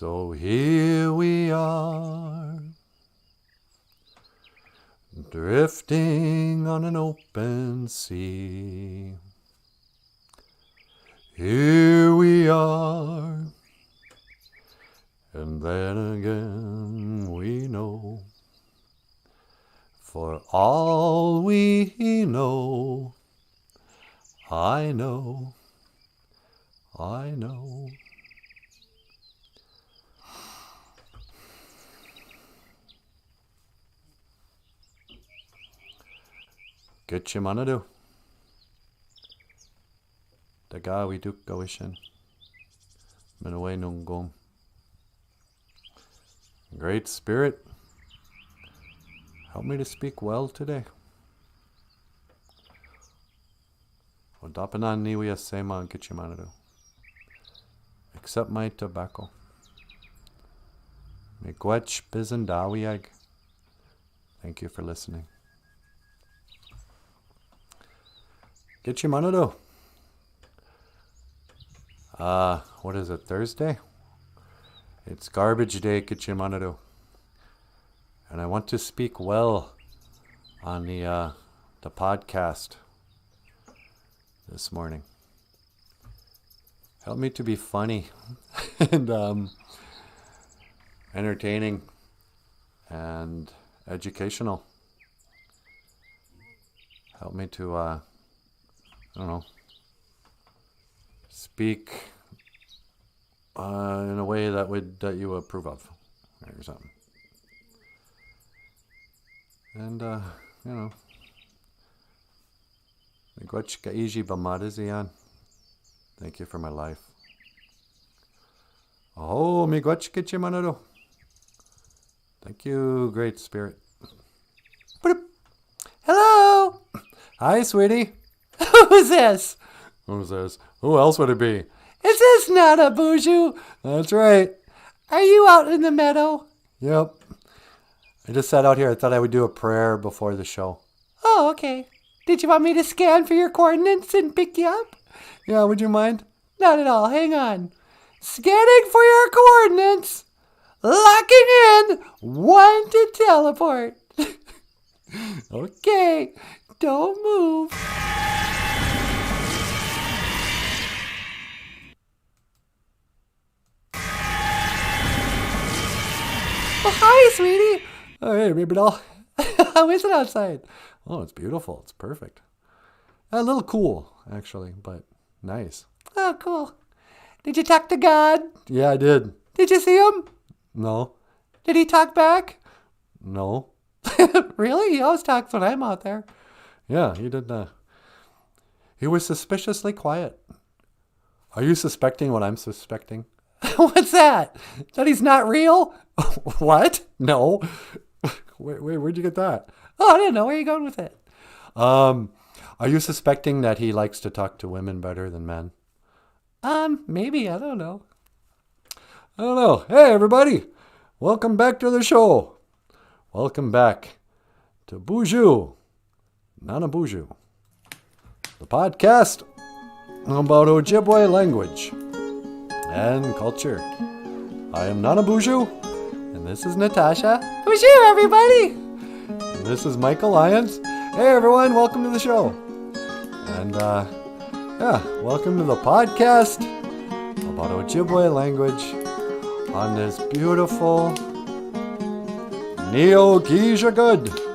So here we are, drifting on an open sea. Here we are, and then again we know, for all we know, I know. Get you manado. Daga we duk gawishin. Minaway nungom. Great Spirit, help me to speak well today. Odapanan niwiya sema get you manado. Accept my tobacco. Miigwech bizendawiag. Thank you for listening. Get you manado. What is it, Thursday? It's garbage day, get you manado. And I want to speak well on the podcast this morning. Help me to be funny and entertaining and educational. Help me to, I don't know, speak in a way that you approve of, or something. And, you know, thank you for my life. Oh, thank you, Great Spirit. Hello. Hi, sweetie. Who's this? Who's this? Who else would it be? Is this NANABOOZHOO? That's right. Are you out in the meadow? Yep. I just sat out here. I thought I would do a prayer before the show. Oh, okay. Did you want me to scan for your coordinates and pick you up? Yeah, would you mind? Not at all. Hang on. Scanning for your coordinates. Locking in. 1 to teleport. Okay. Don't move. Oh, hi, sweetie. Oh, hey, baby doll. How is it outside? Oh, it's beautiful. It's perfect. A little cool, actually, but nice. Oh, cool. Did you talk to God? Yeah, I did. Did you see him? No. Did he talk back? No. Really? He always talks when I'm out there. Yeah, he did. He was suspiciously quiet. Are you suspecting what I'm suspecting? What's that? That he's not real? What? No. Where'd you get that? Oh, I didn't know. Where are you going with it? Are you suspecting that he likes to talk to women better than men? Maybe. I don't know. Hey, everybody. Welcome back to the show. Welcome back to BOOZHOO NANABOOZHOO, the podcast about Ojibwe language and culture. I am NANABOOZHOO, and this is Natasha. BOOZHOO, everybody! And this is Michael Lyons. Hey, everyone, welcome to the show. And, welcome to the podcast about Ojibwe language on this beautiful Neo-Gijagud.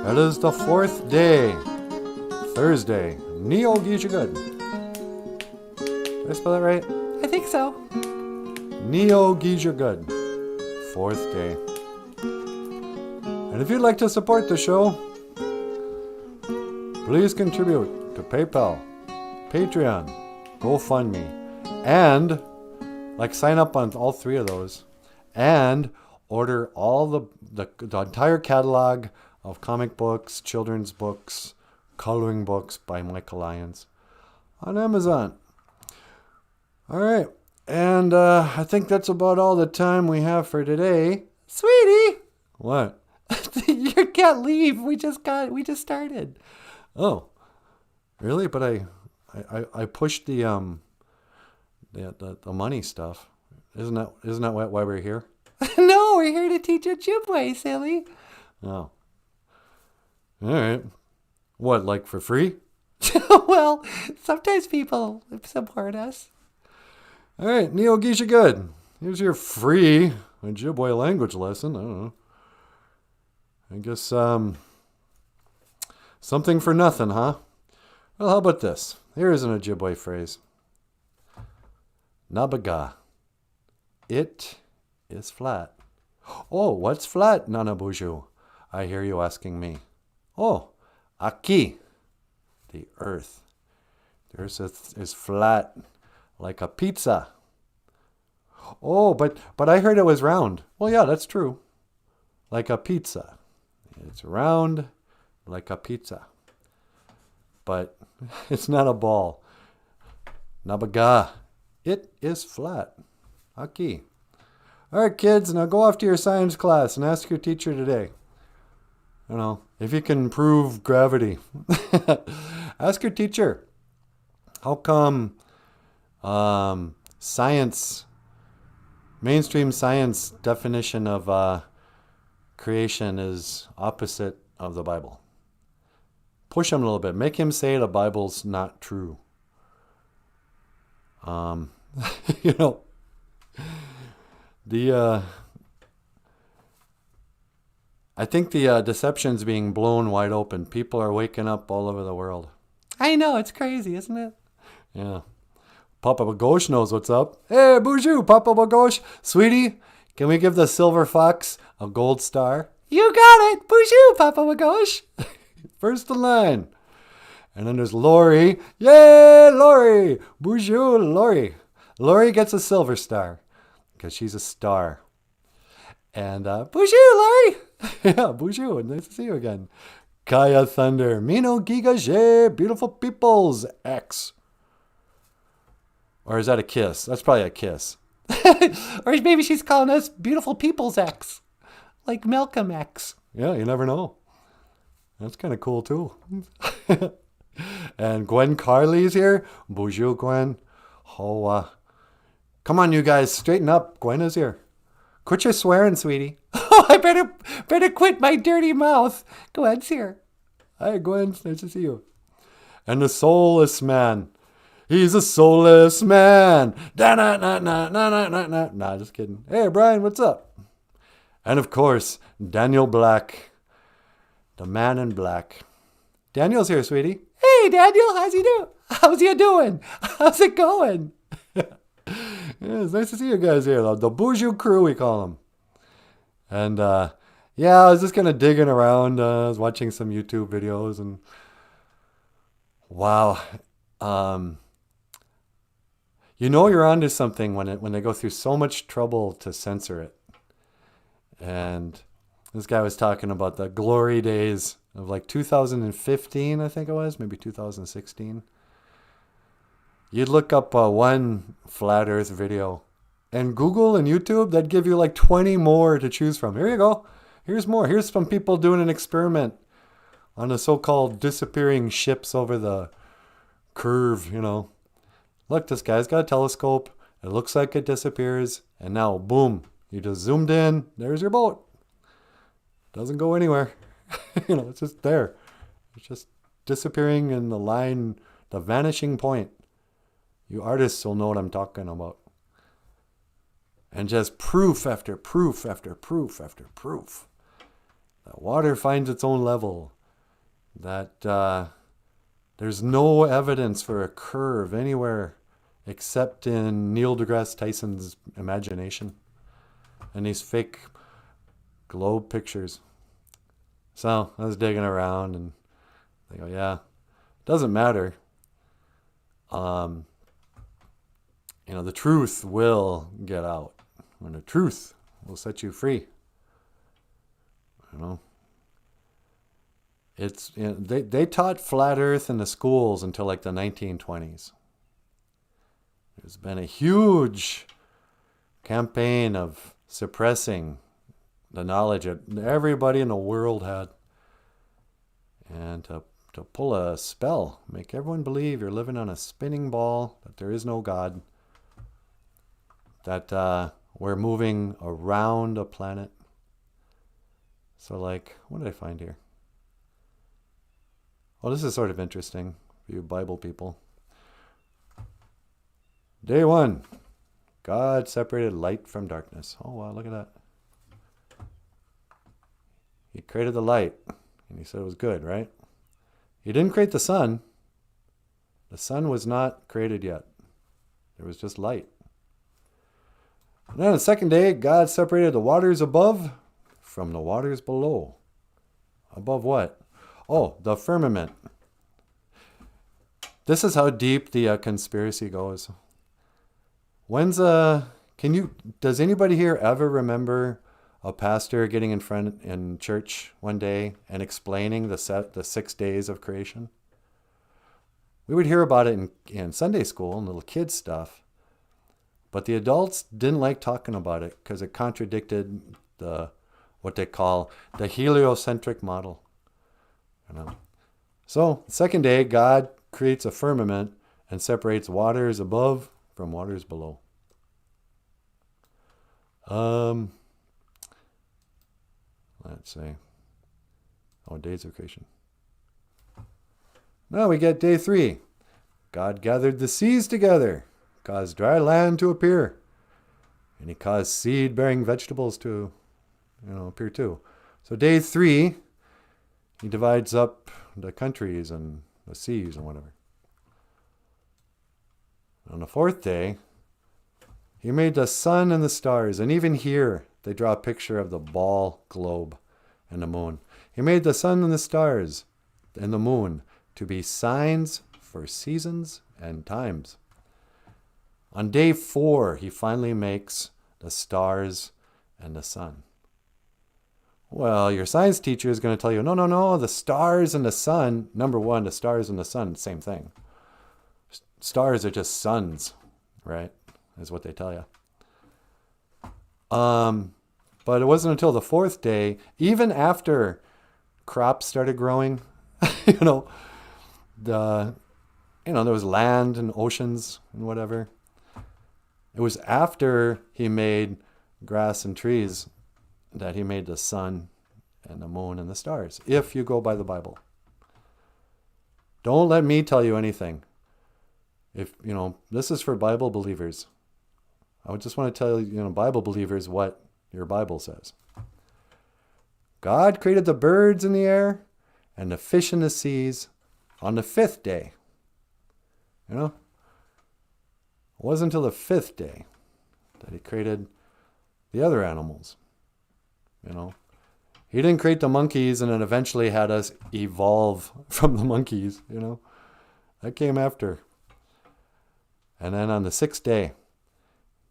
It is the 4th day, Thursday, Neo-Gijagud. Did I spell that right? I think so. Neo-Gijagud, 4th day. And if you'd like to support the show, please contribute to PayPal, Patreon, GoFundMe, and sign up on all 3 of those, and order all the entire catalog of comic books, children's books, coloring books by Michael Lyons on Amazon. All right. And I think that's about all the time we have for today. Sweetie! What? You can't leave. We just started. Oh. Really? But I pushed the money stuff. Isn't that why we're here? No, we're here to teach Ojibwe, silly. Oh. All right. What, like for free? Well, sometimes people support us. All right, Neo Geisha good. Here's your free Ojibwe language lesson. I don't know. I guess something for nothing, huh? Well, how about this? Here's an Ojibwe phrase. Nabaga. It is flat. Oh, what's flat, Nanaboozhoo? I hear you asking me. Oh, Aki. The earth. The earth is flat, like a pizza. Oh, but I heard it was round. Well, yeah, that's true. Like a pizza. It's round, like a pizza. But it's not a ball. Nabaga. It is flat. Aki. All right, kids, now go off to your science class and ask your teacher today. I don't know, if you can prove gravity. Ask your teacher, how come mainstream science definition of creation is opposite of the Bible? Push him a little bit. Make him say the Bible's not true. You know, I think the deception's being blown wide open. People are waking up all over the world. I know, it's crazy, isn't it? Yeah. Papa Bagosh knows what's up. Hey, BOOZHOO, Papa Bagosh. Sweetie, can we give the silver fox a gold star? You got it! BOOZHOO, Papa Wagosh! First in line. And then there's Lori. Yay, Lori! BOOZHOO, Lori. Lori gets a silver star because she's a star. And BOOZHOO, Lori! Yeah, BOOZHOO, nice to see you again. Kaya Thunder, Mino Giga Je, Beautiful Peoples, X. Or is that a kiss? That's probably a kiss. Or maybe she's calling us Beautiful People's X. Like Malcolm X. Yeah, you never know. That's kind of cool too. And Gwen Carley's here. BOOZHOO, Gwen. Oh, come on, you guys, straighten up. Gwen is here. Quit your swearing, sweetie. Oh, I better quit my dirty mouth. Gwen's here. Hi, Gwen. Nice to see you. And the soulless man. He's a soulless man. Nah, just kidding. Hey, Brian, what's up? And of course, Daniel Black. The man in black. Daniel's here, sweetie. Hey, Daniel, how's you doing? How's it going? Yeah, it's nice to see you guys here. The BOOZHOO crew, we call them. And yeah, I was just kind of digging around. I was watching some YouTube videos, and wow, you know you're onto something when they go through so much trouble to censor it. And this guy was talking about the glory days of like 2015, I think it was, maybe 2016. You'd look up one flat earth video, and Google and YouTube, that'd give you like 20 more to choose from. Here you go. Here's more. Here's some people doing an experiment on the so-called disappearing ships over the curve, you know. Look, this guy's got a telescope. It looks like it disappears. And now, boom, you just zoomed in. There's your boat. Doesn't go anywhere. You know, it's just there. It's just disappearing in the line, the vanishing point. You artists will know what I'm talking about. And just proof after proof after proof after proof. That water finds its own level. That there's no evidence for a curve anywhere except in Neil deGrasse Tyson's imagination and these fake globe pictures. So I was digging around, and they go, yeah, doesn't matter. You know, the truth will get out, and the truth will set you free. You know, it's, you know, they taught flat Earth in the schools until like the 1920s. There's been a huge campaign of suppressing the knowledge that everybody in the world had, and to pull a spell, make everyone believe you're living on a spinning ball, that there is no God. that we're moving around a planet. So like, what did I find here? Well, this is sort of interesting for you Bible people. Day 1, God separated light from darkness. Oh, wow, look at that. He created the light, and he said it was good, right? He didn't create the sun. The sun was not created yet. There was just light. And then on the second day, God separated the waters above from the waters below. Above what? Oh, the firmament. This is how deep the conspiracy goes. Does anybody here ever remember a pastor getting in front in church one day and explaining the 6 days of creation? We would hear about it in Sunday school and little kids stuff, but the adults didn't like talking about it because it contradicted what they call the heliocentric model. So, the second day, God creates a firmament and separates waters above from waters below. Let's see. Oh, days of creation. Now we get day 3. God gathered the seas together, caused dry land to appear, and he caused seed-bearing vegetables to, appear too. So day 3, he divides up the countries and the seas and whatever. On the 4th day, he made the sun and the stars, and even here they draw a picture of the ball globe and the moon. He made the sun and the stars and the moon to be signs for seasons and times. On day 4, he finally makes the stars and the sun. Well, your science teacher is going to tell you, no, the stars and the sun, number one, the stars and the sun, same thing. Stars are just suns, right? Is what they tell you. But it wasn't until the 4th day, even after crops started growing, there was land and oceans and whatever. It was after he made grass and trees that he made the sun and the moon and the stars, if you go by the Bible. Don't let me tell you anything. If, this is for Bible believers. I would just want to tell Bible believers what your Bible says. God created the birds in the air and the fish in the seas on the 5th day. It wasn't until the 5th day that he created the other animals. He didn't create the monkeys and then eventually had us evolve from the monkeys, That came after. And then on the 6th day,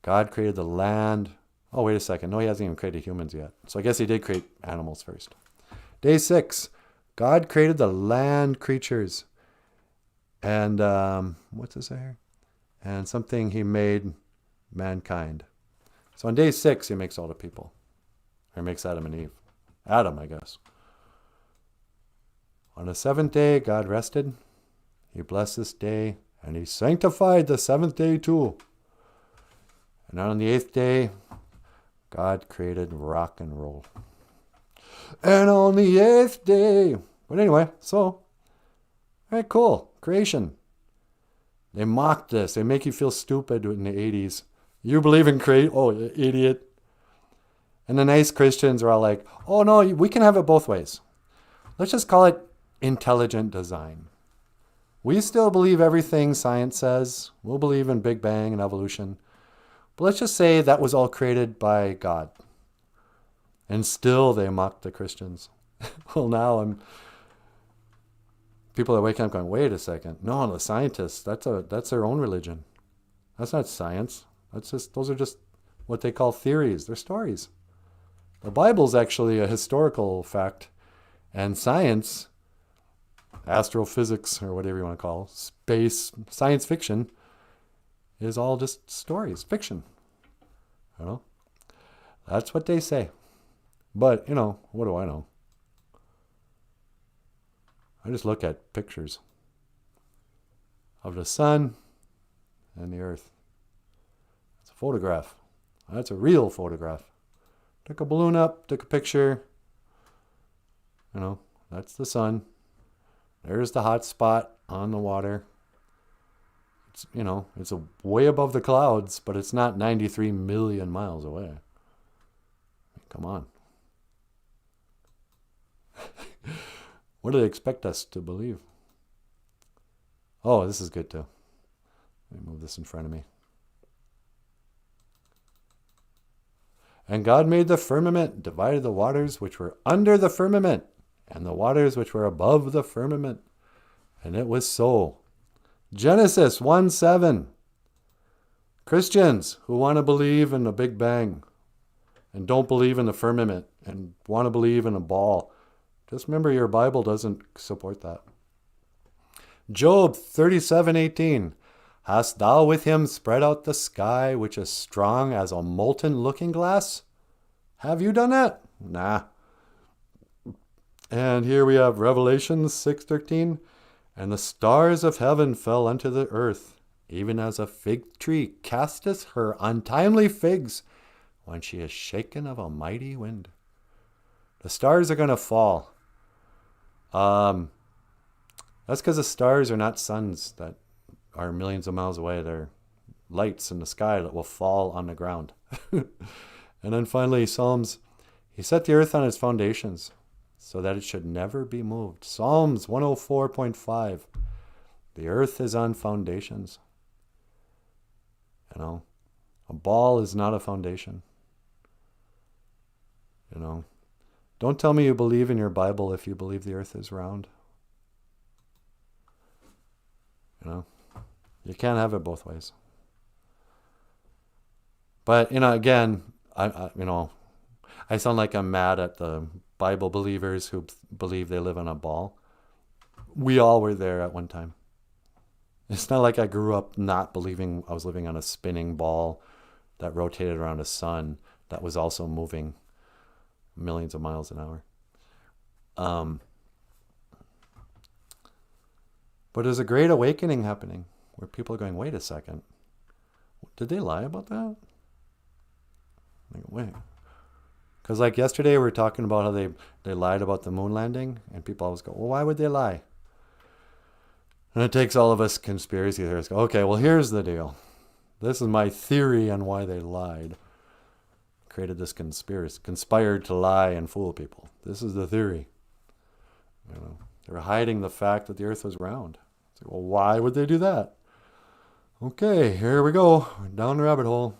God created the land. Oh, wait a second. No, he hasn't even created humans yet. So I guess he did create animals first. Day 6, God created the land creatures. And what's this here? And something he made mankind. So on day 6, he makes all the people. Or makes Adam and Eve. Adam, I guess. On the 7th day, God rested. He blessed this day, and he sanctified the 7th day too. And on the 8th day, God created rock and roll. And on the 8th day, but anyway, all right, cool, creation. They mocked this. They make you feel stupid in the 80s. You believe in creation? Oh, idiot. And the nice Christians are all like, oh no, we can have it both ways. Let's just call it intelligent design. We still believe everything science says. We'll believe in Big Bang and evolution. But let's just say that was all created by God. And still they mock the Christians. Well, now people are waking up going, wait a second. No, the scientists, that's their own religion. That's not science. Those are just what they call theories. They're stories. The Bible's actually a historical fact. And science, astrophysics, or whatever you want to call it, space, science fiction, is all just stories, fiction. That's what they say. But, what do I know? I just look at pictures of the sun and the earth. It's photograph. That's a real photograph. Took a balloon up, took a picture. You know, that's the sun. There's the hot spot on the water. It's, you know, it's way above the clouds, but it's not 93 million miles away. Come on. What do they expect us to believe? Oh, this is good too. Let me move this in front of me. And God made the firmament, divided the waters which were under the firmament, and the waters which were above the firmament. And it was so. Genesis 1:7. Christians who want to believe in the Big Bang and don't believe in the firmament and want to believe in a ball, just remember your Bible doesn't support that. Job 37:18. Hast thou with him spread out the sky, which is strong as a molten looking glass? Have you done that? Nah. And here we have Revelation 6:13. And the stars of heaven fell unto the earth, even as a fig tree casteth her untimely figs when she is shaken of a mighty wind. The stars are going to fall. That's because the stars are not suns that are millions of miles away. They're lights in the sky that will fall on the ground. And then finally, Psalms, he set the earth on its foundations so that it should never be moved. Psalms 104.5. The earth is on foundations. You know, a ball is not a foundation. You know, don't tell me you believe in your Bible if you believe the earth is round. You know, you can't have it both ways. But, you know, again, I sound like I'm mad at the Bible believers who believe they live on a ball. We all were there at one time. It's not like I grew up not believing I was living on a spinning ball that rotated around a sun that was also moving millions of miles an hour. But there's a great awakening happening where people are going, wait a second. Did they lie about that? Like, wait. Because like yesterday we were talking about how they lied about the moon landing, and people always go, well, why would they lie? And it takes all of us conspiracy theorists go, okay, well, here's the deal. This is my theory on why they lied. Created this conspiracy, conspired to lie and fool people. This is the theory. You know, they were hiding the fact that the earth was round. It's like, well, why would they do that? Okay, here we go. Down the rabbit hole.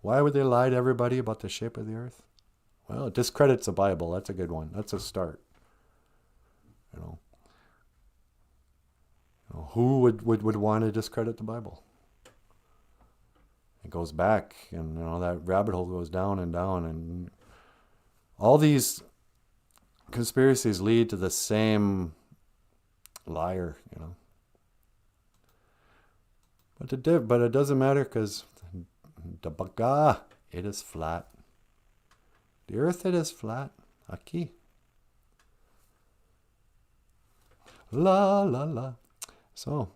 Why would they lie to everybody about the shape of the earth? Well, it discredits the Bible. That's a good one. That's a start. You know, who would want to discredit the Bible? It goes back, and that rabbit hole goes down, and all these conspiracies lead to the same liar. But it doesn't matter because it is flat. The earth, it is flat. Aquí. La la la. So,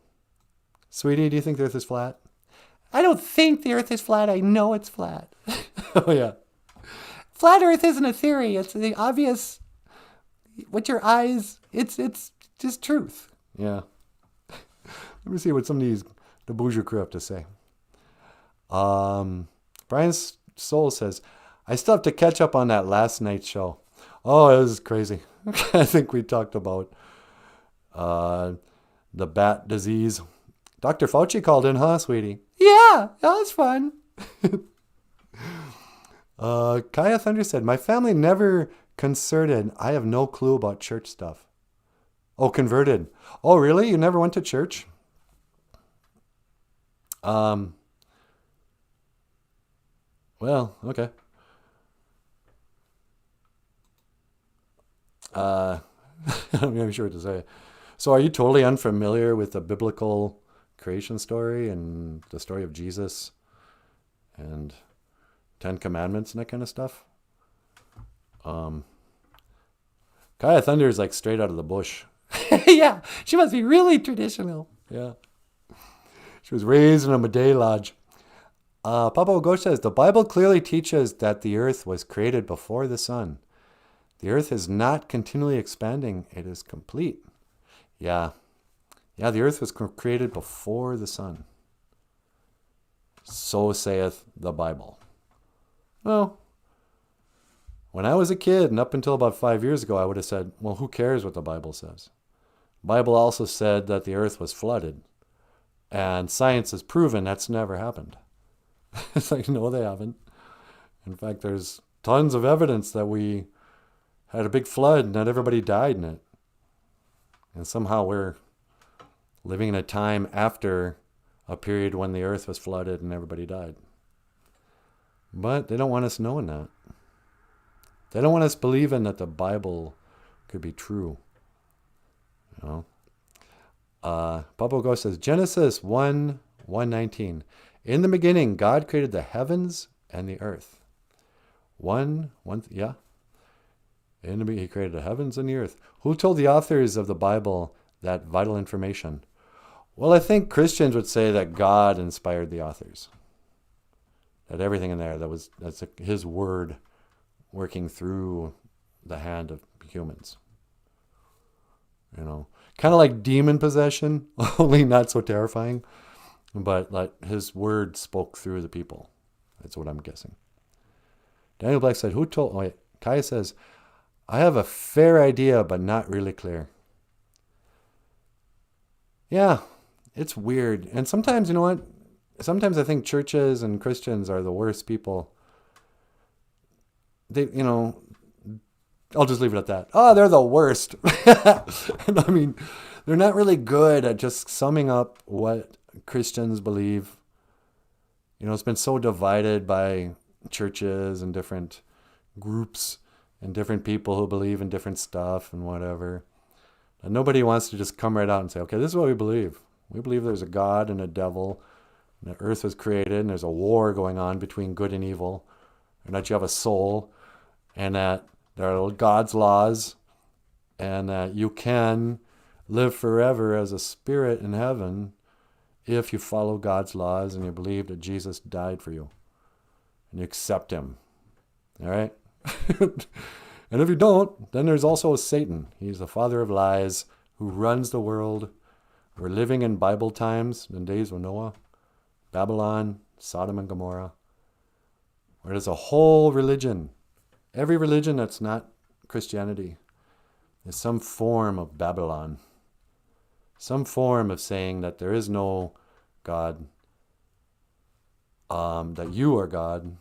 sweetie, do you think the earth is flat? I don't think the earth is flat. I know it's flat. Oh, yeah. Flat earth isn't a theory. It's the obvious, with your eyes, it's just truth. Yeah. Let me see what some of the BOOZHOO crew have to say. Brian Soul says, I still have to catch up on that last night's show. Oh, it was crazy. I think we talked about the bat disease. Dr. Fauci called in, huh, sweetie? Yeah, that was fun. Kaya Thunder said, my family never concerted. I have no clue about church stuff. Oh, converted. Oh, really? You never went to church? Well, okay. I'm not even sure what to say. So are you totally unfamiliar with the biblical creation story and the story of Jesus and 10 Commandments and that kind of stuff? Kaya Thunder is like straight out of the bush. Yeah, she must be really traditional. Yeah. She was raised in a Meday Lodge. Papa Ghosh says, the Bible clearly teaches that the earth was created before the sun. The earth is not continually expanding. It is complete. Yeah. Yeah, the earth was created before the sun. So saith the Bible. Well, when I was a kid and up until about 5 years ago, I would have said, well, who cares what the Bible says? The Bible also said that the earth was flooded. And science has proven that's never happened. It's like, no, they haven't. In fact, there's tons of evidence that we had a big flood and that everybody died in it. And somehow we're living in a time after a period when the earth was flooded and everybody died. But they don't want us knowing that. They don't want us believing that the Bible could be true. You know? Pablo Go says, Genesis 1:19. In the beginning, God created the heavens and the earth. Yeah. In the beginning, he created the heavens and the earth. Who told the authors of the Bible that vital information? Well, I think Christians would say that God inspired the authors. That everything in there, that's his word working through the hand of humans. You know, kind of like demon possession, only not so terrifying. But like his word spoke through the people. That's what I'm guessing. Daniel Black said, who told... Oh, wait. Kaya says, I have a fair idea, but not really clear. Yeah, it's weird. And sometimes, you know what? Sometimes I think churches and Christians are the worst people. They, you know... I'll just leave it at that. Oh, they're the worst. I mean, they're not really good at just summing up what Christians believe. You know, it's been so divided by churches and different groups and different people who believe in different stuff and whatever. And nobody wants to just come right out and say, okay, this is what we believe. We believe there's a God and a devil, and the earth was created, and there's a war going on between good and evil, and that you have a soul, and that there are God's laws, and that you can live forever as a spirit in heaven if you follow God's laws and you believe that Jesus died for you and you accept him. All right? And if you don't, then there's also Satan. He's the father of lies who runs the world. We're living in Bible times, in the days of Noah, Babylon, Sodom and Gomorrah, where there's a whole religion. Every religion that's not Christianity is some form of Babylon. Some form of saying that there is no God, that you are God,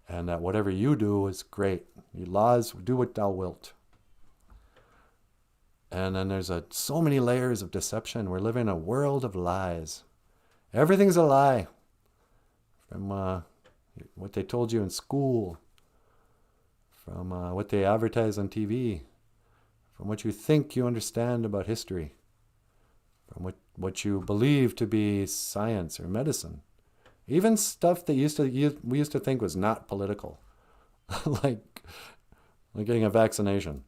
and that whatever you do is great. Your laws, do what thou wilt. And then there's so many layers of deception. We're living in a world of lies. Everything's a lie. From what they told you in school, from what they advertise on TV, from what you think you understand about history, from what you believe to be science or medicine. Even stuff that we used to think was not political, like getting a vaccination.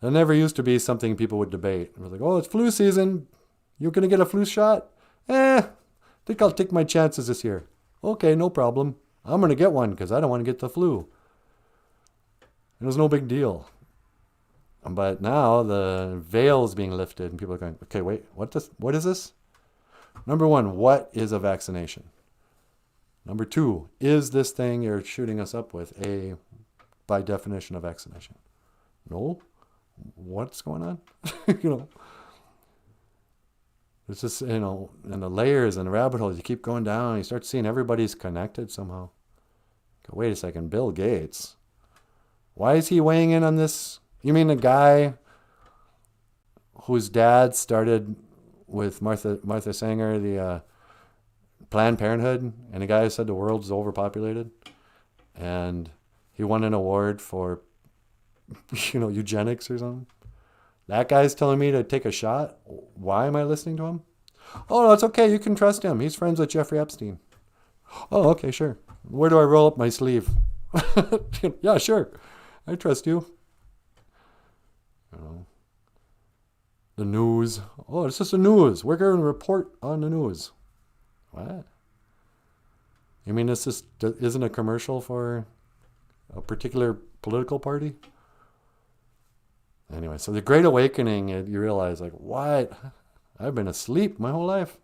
That never used to be something people would debate. It was like, oh, it's flu season. You going to get a flu shot? Think I'll take my chances this year. Okay, no problem. I'm going to get one because I don't want to get the flu. It was no big deal. But now the veil is being lifted and people are going, okay, wait, what is this? Number one, what is a vaccination? Number two, is this thing you're shooting us up with by definition, a vaccination? No. What's going on? It's just, and the layers and the rabbit holes, you keep going down and you start seeing everybody's connected somehow. Go, wait a second, Bill Gates. Why is he weighing in on this? You mean the guy whose dad started with Martha Sanger, the Planned Parenthood, and the guy who said the world's overpopulated, and he won an award for, eugenics or something? That guy's telling me to take a shot? Why am I listening to him? Oh, no, it's okay. You can trust him. He's friends with Jeffrey Epstein. Oh, okay, sure. Where do I roll up my sleeve? Yeah, sure. I trust you. The news. Oh, it's just the news. We're going to report on the news. What? You mean this isn't a commercial for a particular political party? Anyway, so the Great Awakening, you realize, like, what? I've been asleep my whole life.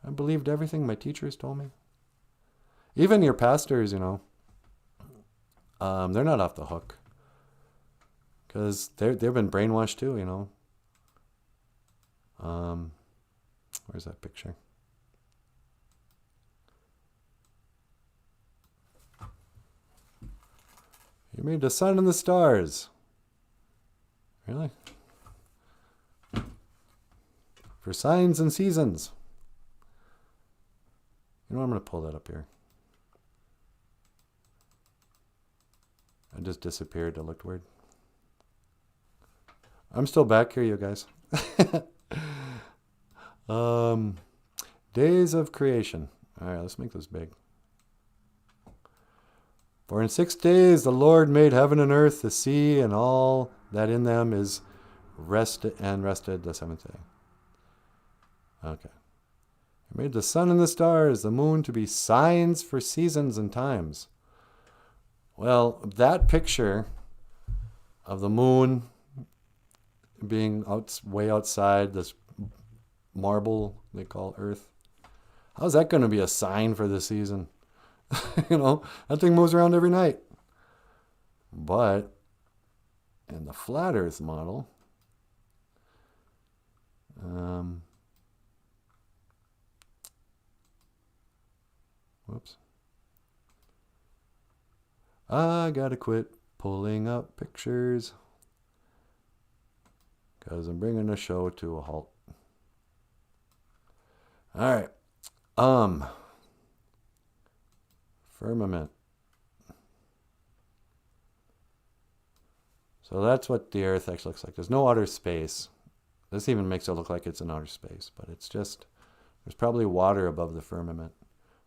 I believed everything my teachers told me. Even your pastors, you know, they're not off the hook. Because they've been brainwashed too, you know. Where's that picture? You made the sun and the stars. Really? For signs and seasons. You know what? I'm going to pull that up here. I just disappeared. It looked weird. I'm still back here, you guys. Days of creation. All right, let's make this big. For in 6 days the Lord made heaven and earth, the sea, and all that in them is rested the seventh day. Okay. He made the sun and the stars, the moon to be signs for seasons and times. Well, that picture of the moon being way outside this marble they call Earth, how's that going to be a sign for the season? You know, that thing moves around every night. But in the flat Earth model, whoops. I gotta quit pulling up pictures because I'm bringing the show to a halt. All right. Firmament. So that's what the Earth actually looks like. There's no outer space. This even makes it look like it's in outer space, but it's just, there's probably water above the firmament.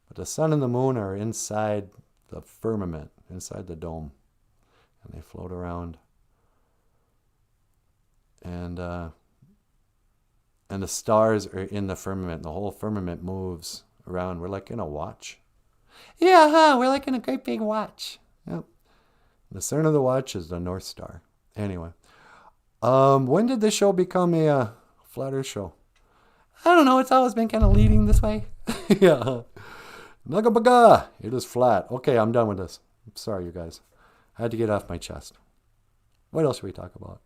But the sun and the moon are inside the firmament, inside the dome, and they float around. And the stars are in the firmament. The whole firmament moves around. We're like in a watch. Yeah, huh? We're like in a great big watch. Yep. The center of the watch is the North Star. Anyway, when did this show become a flat Earth show? I don't know. It's always been kind of leading this way. Yeah. Nagabaga. It is flat. Okay, I'm done with this. I'm sorry, you guys. I had to get off my chest. What else should we talk about?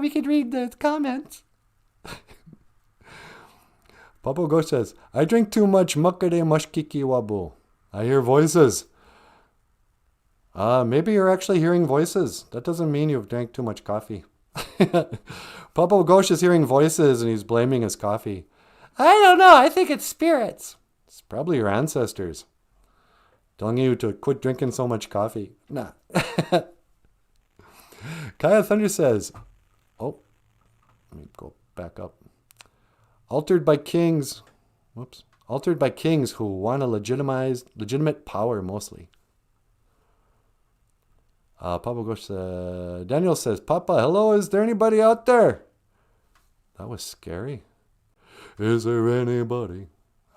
We could read the comments. Papa Go says, I drink too much makare mashkiki wabu. I hear voices. Maybe you're actually hearing voices. That doesn't mean you've drank too much coffee. Papa Ghosh is hearing voices and he's blaming his coffee. I don't know. I think it's spirits. It's probably your ancestors telling you to quit drinking so much coffee. Nah. Kaya Thunder says, oh, let me go back up. Altered by kings who want to legitimate power mostly. Papa Gosh, Daniel says, Papa, hello, is there anybody out there? That was scary. Is there anybody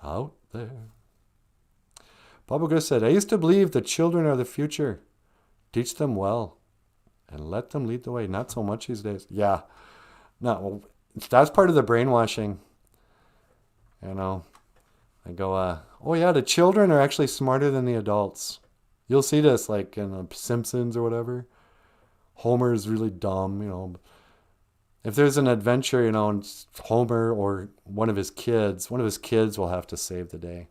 out there? Papa Gosh said, I used to believe that children are the future. Teach them well and let them lead the way. Not so much these days. Yeah. No, well, that's part of the brainwashing. You know, I go, oh yeah, the children are actually smarter than the adults. You'll see this like in The Simpsons or whatever. Homer is really dumb, you know. If there's an adventure, you know, and Homer or one of his kids will have to save the day.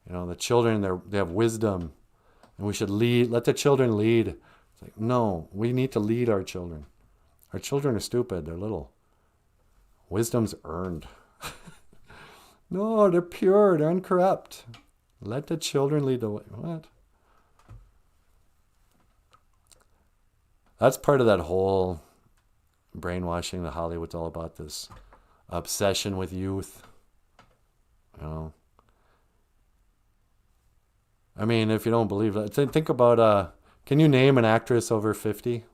You know, the children, they have wisdom. And we should let the children lead. It's like, no, we need to lead our children. Our children are stupid. They're little. Wisdom's earned. No, they're pure. They're uncorrupt. Let the children lead the way. What? That's part of that whole brainwashing that Hollywood's all about, this obsession with youth. You know. I mean, if you don't believe that, think about, can you name an actress over 50?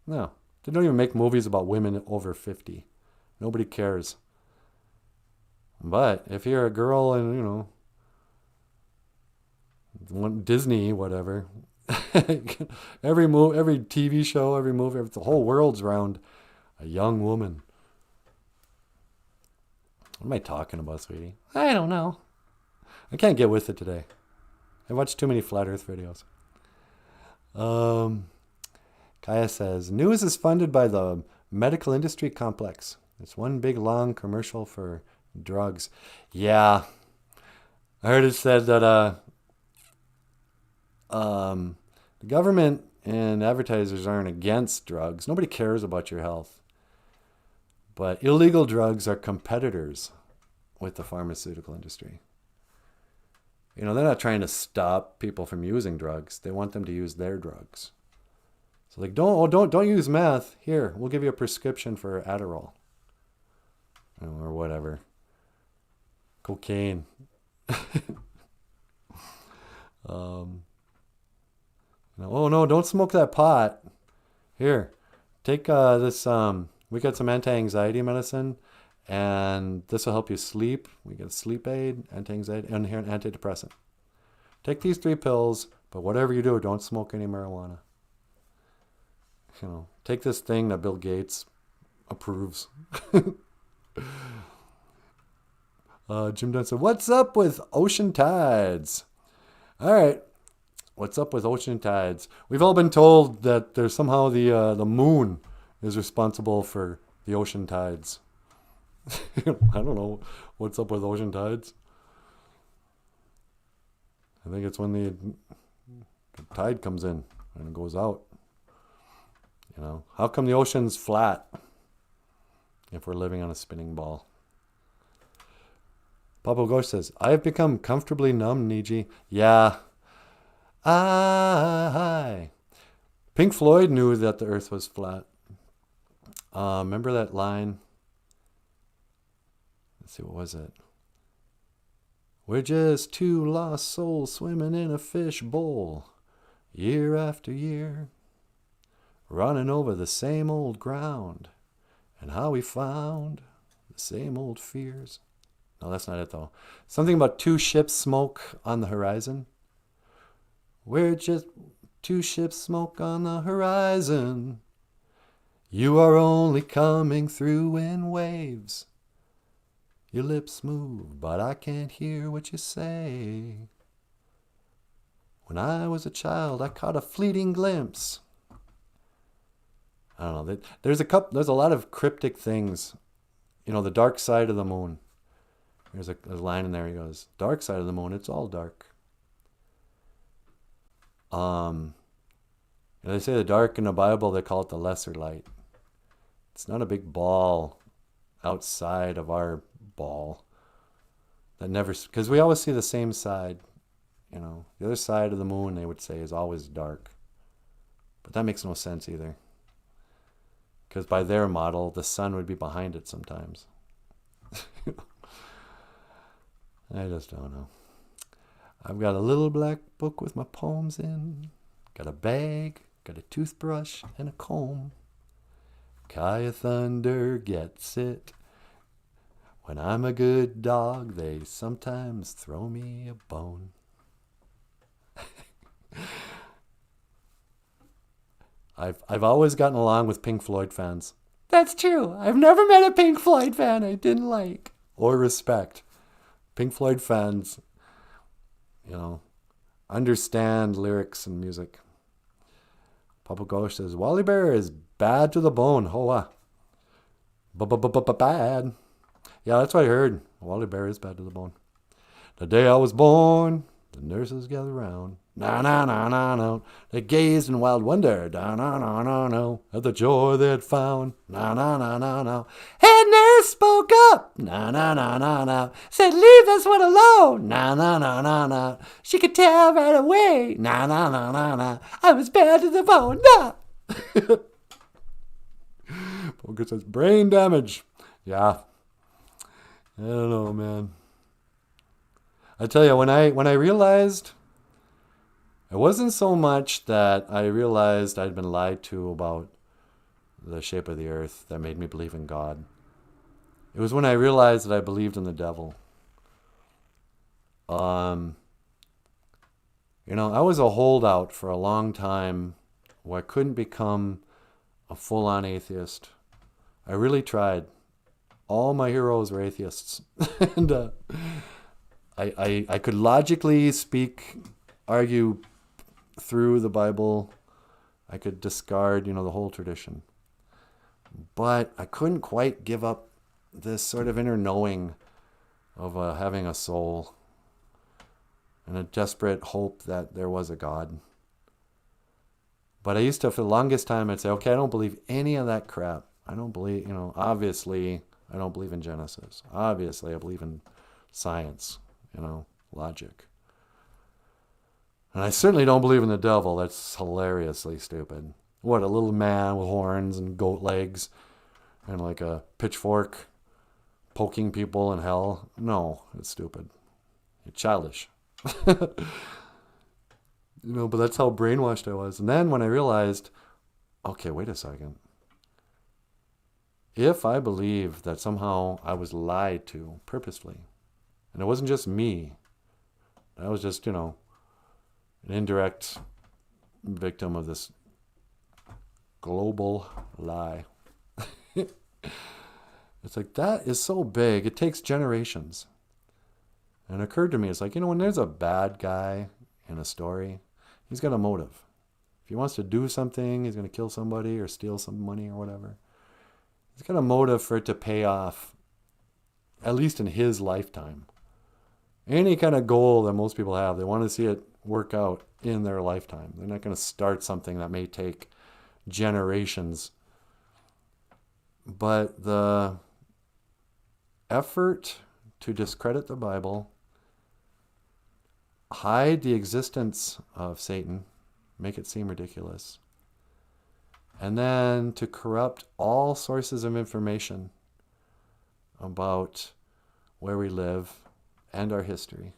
No. They don't even make movies about women over 50. Nobody cares. But if you're a girl and, you know, Disney, whatever. Every TV show, every movie, the whole world's around a young woman. What am I talking about, sweetie? I don't know. I can't get with it today. I watched too many Flat Earth videos. Kaya says, news is funded by the medical industry complex. It's one big long commercial for drugs. Yeah. I heard it said that the government and advertisers aren't against drugs. Nobody cares about your health. But illegal drugs are competitors with the pharmaceutical industry. You know, they're not trying to stop people from using drugs. They want them to use their drugs. So like, don't use meth. Here, we'll give you a prescription for Adderall. Or whatever. Cocaine. Oh no, don't smoke that pot. Here, take this, we got some anti-anxiety medicine, and this will help you sleep. We get a sleep aid, anti-anxiety, and here an antidepressant. Take these 3 pills, but whatever you do, don't smoke any marijuana. You know, take this thing that Bill Gates approves. Jim Dunn said, what's up with ocean tides? All right. What's up with ocean tides? We've all been told that there's somehow the moon is responsible for the ocean tides. I don't know what's up with ocean tides. I think it's when the tide comes in and it goes out. You know, how come the ocean's flat if we're living on a spinning ball? Papa Ghosh says, I have become comfortably numb, Niji. Yeah. Aye. Pink Floyd knew that the earth was flat. Remember that line? Let's see, what was it? We're just 2 lost souls swimming in a fish bowl, year after year, running over the same old ground, and how we found the same old fears. No, that's not it, though. Something about 2 ships smoke on the horizon. We're just 2 ships smoke on the horizon. You are only coming through in waves. Your lips move, but I can't hear what you say. When I was a child, I caught a fleeting glimpse. I don't know. There's a lot of cryptic things. You know, the dark side of the moon. There's a line in there. He goes, dark side of the moon, it's all dark. They say the dark in the Bible, they call it the lesser light. It's not a big ball outside of our ball. Because we always see the same side. You know, the other side of the moon, they would say, is always dark. But that makes no sense either. Because by their model, the sun would be behind it sometimes. I just don't know. I've got a little black book with my poems in. Got a bag, got a toothbrush, and a comb. Kaya Thunder gets it. When I'm a good dog, they sometimes throw me a bone. I've always gotten along with Pink Floyd fans. That's true. I've never met a Pink Floyd fan I didn't like. Or respect. Pink Floyd fans, you know, understand lyrics and music. Papa Ghosh says, Wally Bear is bad to the bone. Hoa. Bad. Yeah, that's what I heard. Wally Bear is bad to the bone. The day I was born, the nurses gathered round. Na na na na na. They gazed in wild wonder. Da na na na na. At the joy they had found. Na na na na na. Head nurse spoke up. Na na na na na. Said, leave this one alone. Na na na na na. She could tell right away. Na na na na na. I was bad to the bone. Nah. Poker says brain damage. Yeah. I don't know, man. I tell you, when I realized, it wasn't so much that I realized I'd been lied to about the shape of the earth that made me believe in God. It was when I realized that I believed in the devil. You I was a holdout for a long time where I couldn't become a full-on atheist. I really tried. All my heroes were atheists. And I could logically argue through the Bible. I could discard, the whole tradition. But I couldn't quite give up this sort of inner knowing of having a soul and a desperate hope that there was a God. But I used to, for the longest time, I'd say, okay, I don't believe any of that crap. I don't believe, obviously, I don't believe in Genesis. Obviously, I believe in science, logic. And I certainly don't believe in the devil. That's hilariously stupid. What, a little man with horns and goat legs and like a pitchfork poking people in hell? No, it's stupid. It's childish. But that's how brainwashed I was. And then when I realized, okay, wait a second. If I believe that somehow I was lied to purposefully, and it wasn't just me, I was just, an indirect victim of this global lie. It's like, that is so big. It takes generations. And it occurred to me, it's like, when there's a bad guy in a story, he's got a motive. If he wants to do something, he's going to kill somebody or steal some money or whatever. He's got a motive for it to pay off, at least in his lifetime. Any kind of goal that most people have, they want to see it work out in their lifetime. They're not going to start something that may take generations. But the effort to discredit the Bible, hide the existence of Satan, make it seem ridiculous, and then to corrupt all sources of information about where we live and our history.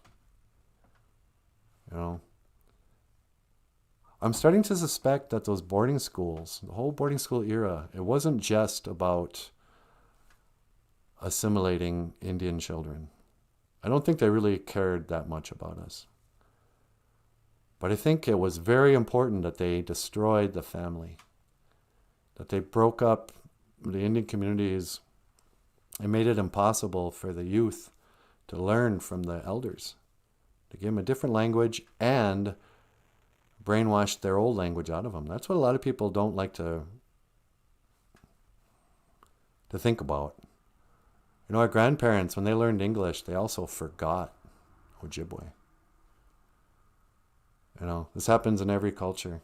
I'm starting to suspect that those boarding schools, the whole boarding school era, it wasn't just about assimilating Indian children. I don't think they really cared that much about us. But I think it was very important that they destroyed the family, that they broke up the Indian communities and made it impossible for the youth to learn from the elders, to give them a different language and brainwash their old language out of them. That's what a lot of people don't like to think about. Our grandparents, when they learned English, they also forgot Ojibwe. This happens in every culture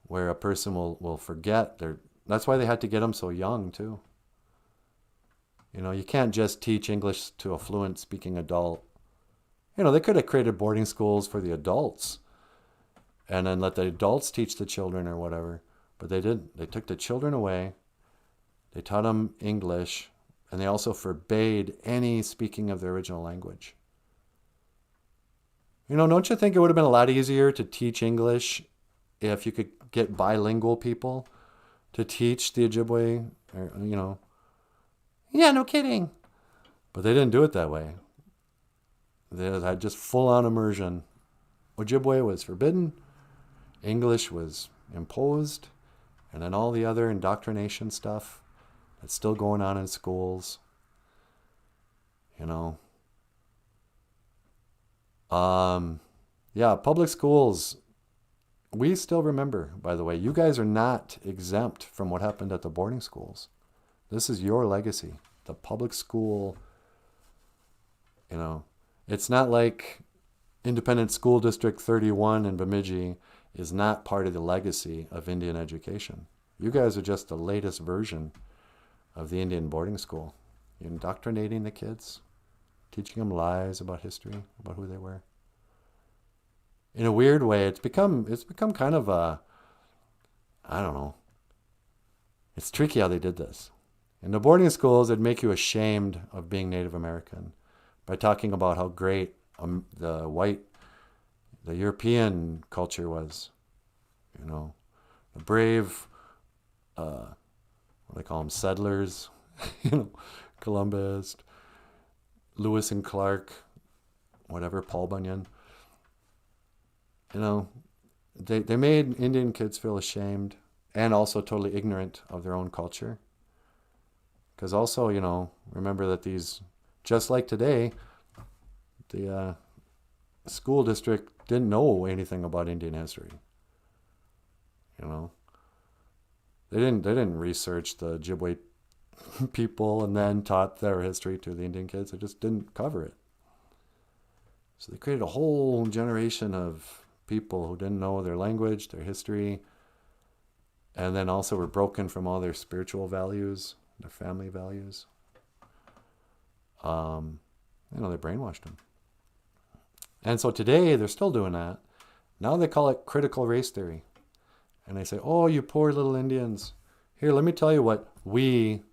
where a person will forget that's why they had to get them so young too. You can't just teach English to a fluent speaking adult. They could have created boarding schools for the adults and then let the adults teach the children or whatever. But they didn't. They took the children away. They taught them English, and they also forbade any speaking of their original language. Don't you think it would have been a lot easier to teach English if you could get bilingual people to teach the Ojibwe? Yeah, no kidding. But they didn't do it that way. They had just full-on immersion. Ojibwe was forbidden. English was imposed. And then all the other indoctrination stuff that's still going on in schools. Public schools, we still remember, by the way. You guys are not exempt from what happened at the boarding schools. This is your legacy. The public school, it's not like Independent School District 31 in Bemidji is not part of the legacy of Indian education. You guys are just the latest version of the Indian boarding school. You're indoctrinating the kids, teaching them lies about history, about who they were. In a weird way, it's become kind of a, I don't know. It's tricky how they did this. In the boarding schools, it'd make you ashamed of being Native American by talking about how great the European culture was. The brave, what do they call them, settlers, Columbus, Lewis and Clark, whatever, Paul Bunyan. you know, they made Indian kids feel ashamed and also totally ignorant of their own culture. Because also, you know, remember that these, just like today, the school district didn't know anything about Indian history. You know, they didn't research the Ojibwe people and then taught their history to the Indian kids. They just didn't cover it. So they created a whole generation of people who didn't know their language, their history, and then also were broken from all their spiritual values, their family values. You know, they brainwashed them. And so today they're still doing that. Now they call it critical race theory. And they say, oh, you poor little Indians. Here, let me tell you what we,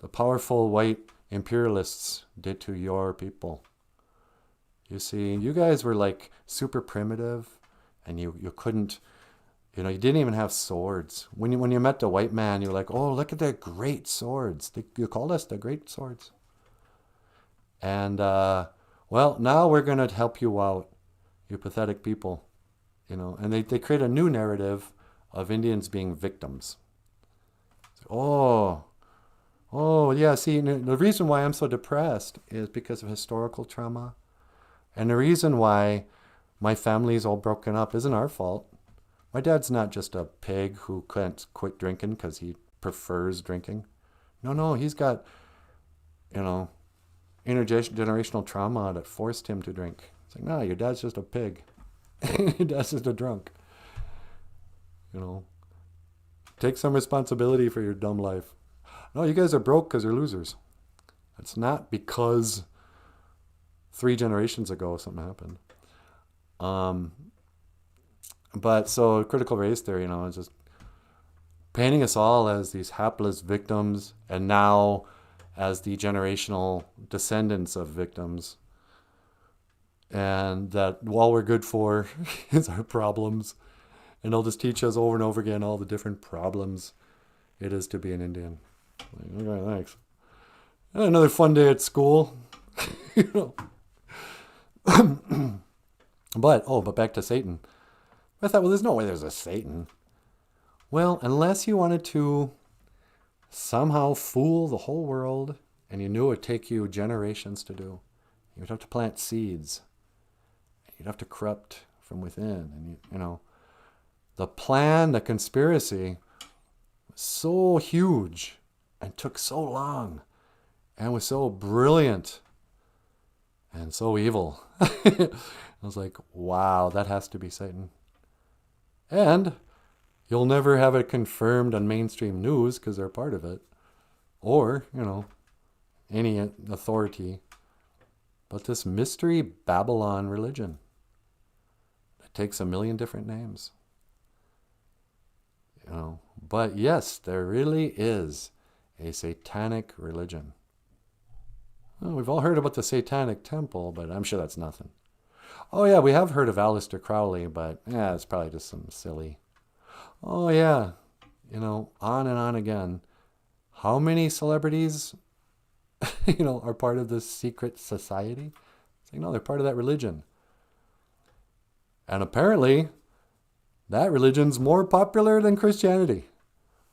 the powerful white imperialists, did to your people. You see, you guys were like super primitive, and you couldn't, you know, you didn't even have swords. When you met the white man, you were like, oh, look at their great swords. You called us the great swords. And, well, now we're going to help you out, you pathetic people. You know, and they create a new narrative of Indians being victims. Oh, yeah, see, the reason why I'm so depressed is because of historical trauma. And the reason why my family is all broken up isn't our fault. My dad's not just a pig who can't quit drinking because he prefers drinking. No, he's got, you know, intergenerational trauma that forced him to drink. It's like, no, your dad's just a pig. Your dad's just a drunk. You know, take some responsibility for your dumb life. No, you guys are broke because you're losers. It's not because 3 generations ago something happened. But so critical race theory, you know, is just painting us all as these hapless victims, and now as the generational descendants of victims. And that all we're good for is our problems. And they'll just teach us over and over again all the different problems it is to be an Indian. Like, okay, thanks. And another fun day at school. You know. But back to Satan. I thought, well, there's no way there's a Satan. Well, unless you wanted to somehow fool the whole world, and you knew it would take you generations to do. You would have to plant seeds. You'd have to corrupt from within. And, you know, the plan, the conspiracy was so huge and took so long and was so brilliant and so evil. I was like, wow, that has to be Satan. And you'll never have it confirmed on mainstream news because they're part of it. Or, you know, any authority. But this mystery Babylon religion that takes a million different names. You know, but yes, there really is a satanic religion. Well, we've all heard about the Satanic Temple, but I'm sure that's nothing. Oh yeah, we have heard of Aleister Crowley, but yeah, it's probably just some silly. Oh yeah, you know, on and on again. How many celebrities, you know, are part of this secret society? It's like, no, they're part of that religion. And apparently, that religion's more popular than Christianity.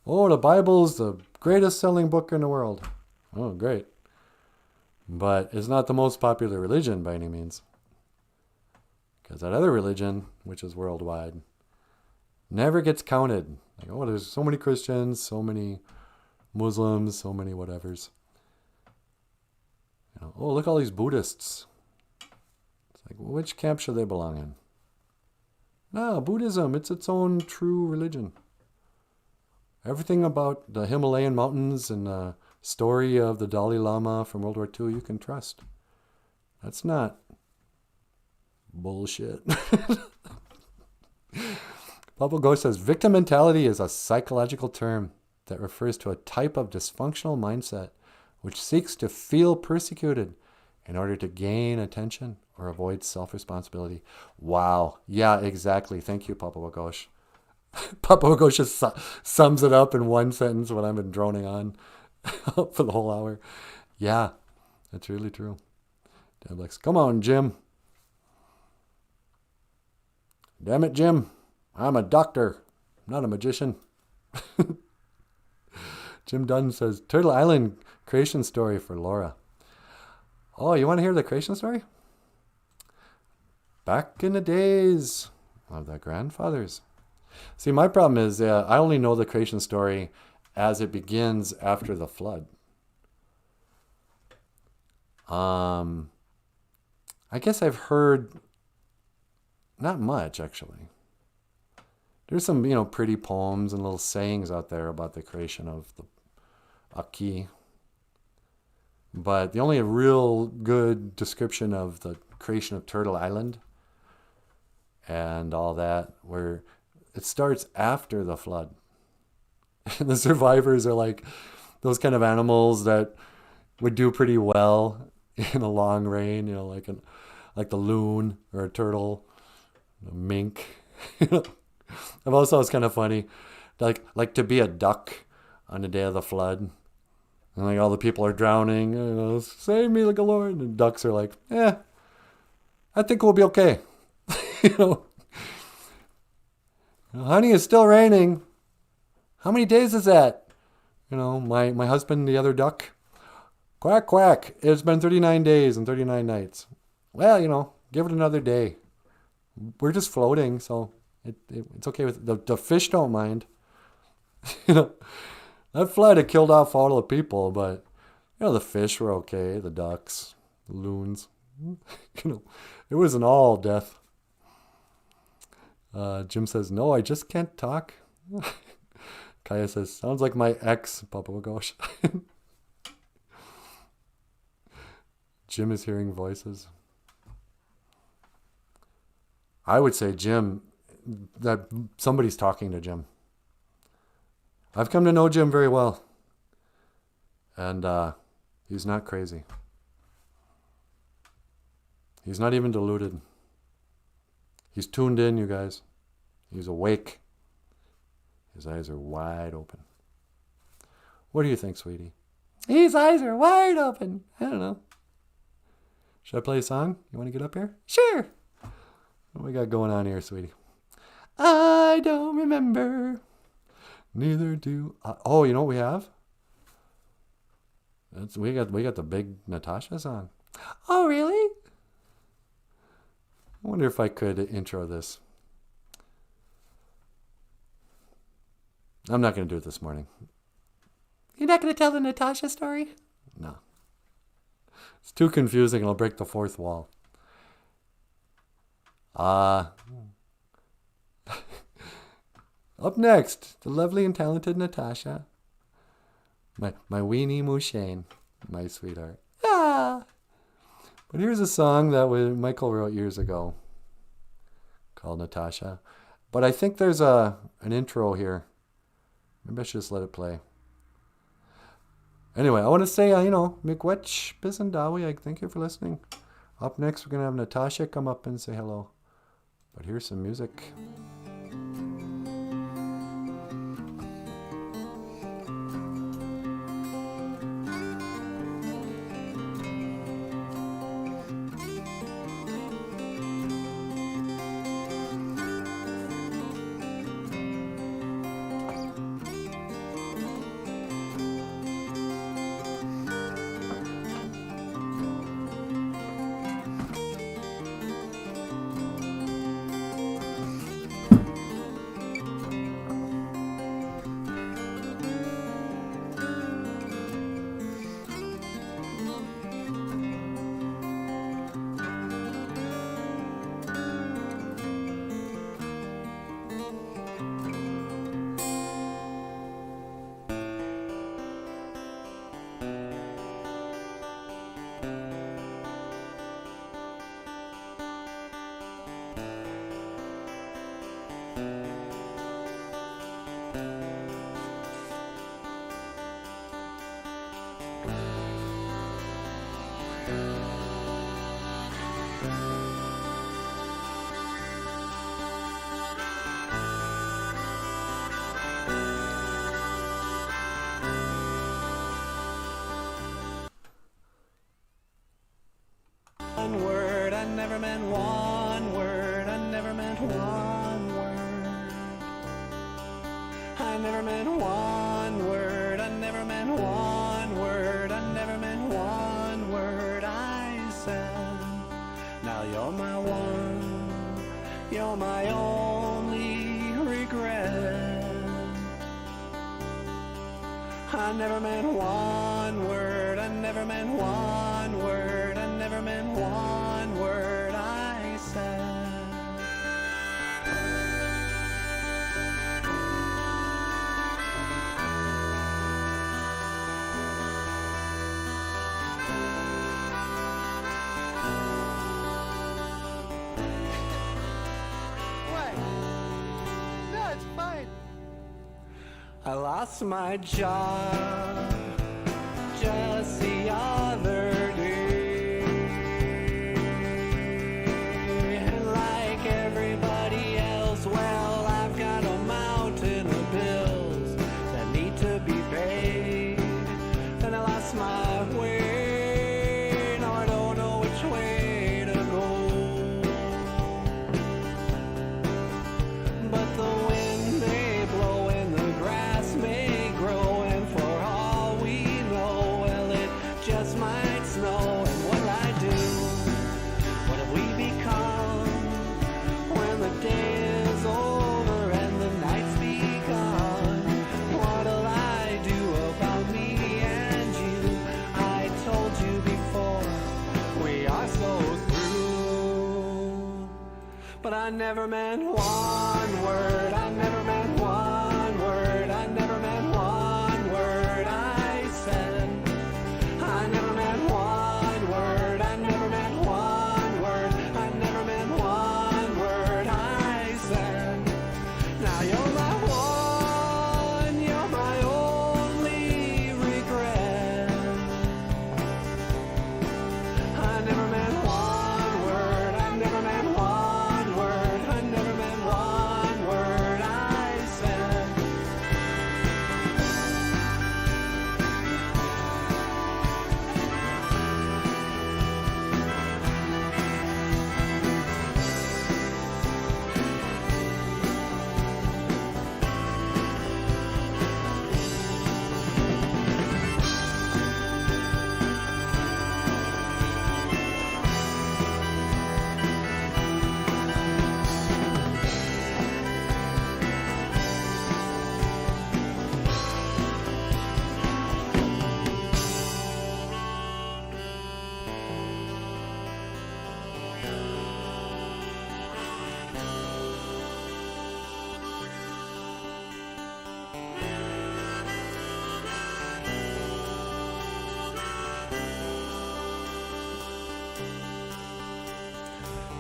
Oh, the Bible's the greatest selling book in the world. Oh, great. But it's not the most popular religion by any means. Because that other religion, which is worldwide, never gets counted. Like, oh, there's so many Christians, so many Muslims, so many whatevers. You know, oh, look at all these Buddhists. It's like, well, which camp should they belong in? No, Buddhism, it's its own true religion. Everything about the Himalayan mountains and the story of the Dalai Lama from World War II, you can trust. That's not bullshit. Pablo Ghosh says, victim mentality is a psychological term that refers to a type of dysfunctional mindset which seeks to feel persecuted in order to gain attention or avoid self-responsibility. Wow. Yeah, exactly. Thank you, Pablo Ghosh. Pablo Ghosh just sums it up in one sentence what I've been droning on for the whole hour. Yeah, that's really true. Dad Lex, come on, Jim. Damn it, Jim. I'm a doctor, not a magician. Jim Dunn says, Turtle Island creation story for Laura. Oh, you want to hear the creation story? Back in the days of the grandfathers. See, my problem is I only know the creation story as it begins after the flood. I guess I've heard not much, actually. There's some, pretty poems and little sayings out there about the creation of the Aki. But the only real good description of the creation of Turtle Island and all that, where it starts after the flood. And the survivors are like those kind of animals that would do pretty well in a long rain, like the loon or a turtle, a mink. I've also, it's kind of funny, like to be a duck on the day of the flood. And like all the people are drowning, save me, like a Lord. And ducks are like, I think we'll be okay. Honey, it's still raining. How many days is that? My husband, the other duck. Quack, quack. It's been 39 days and 39 nights. Well, give it another day. We're just floating, so it's okay with the fish don't mind. That flood had killed off all the people, but the fish were okay, the ducks, the loons. It wasn't all death. Jim says, no, I just can't talk. Kaya says, sounds like my ex, Papa Wagosh. Jim is hearing voices. I would say, Jim, that somebody's talking to Jim. I've come to know Jim very well. And he's not crazy. He's not even deluded. He's tuned in, you guys. He's awake. His eyes are wide open. What do you think, sweetie? His eyes are wide open. I don't know. Should I play a song? You want to get up here? Sure. What we got going on here, sweetie? I don't remember. Neither do I. Oh, you know what we have? We got the big Natasha song. Oh, really? I wonder if I could intro this. I'm not going to do it this morning. You're not going to tell the Natasha story? No. It's too confusing. It'll break the fourth wall. Up next, the lovely and talented Natasha. My weenie Mushane, my sweetheart. Ah. But here's a song that Michael wrote years ago called Natasha. But I think there's an intro here. Maybe I should just let it play. Anyway, I want to say, miigwech bisandawi. I thank you for listening. Up next, we're going to have Natasha come up and say hello. But here's some music. One word, I never meant one word, I never meant one. I never meant one word, I never meant one word, I never meant one word I said. Now you're my one, you're my only regret. I never meant one word, I never meant one word, I never meant one word I said. I lost my job just the other day, and like everybody else, well, I've got a mountain of bills that need to be paid, and I lost my way, now I don't know which way to go, but the wind may blow and the grass may grow, and for all we know, well, it just might snow. And what'll I do? What have we become when the day is over and the night's begun? What'll I do about me and you? I told you before, we are so through. But I never meant one word, I never meant one word, I never meant one word I said. I never meant one word, I never meant one word, I never meant one word I said. Now you're my one, you're my only regret. I never meant one word, I never meant one word, I never meant one word I said.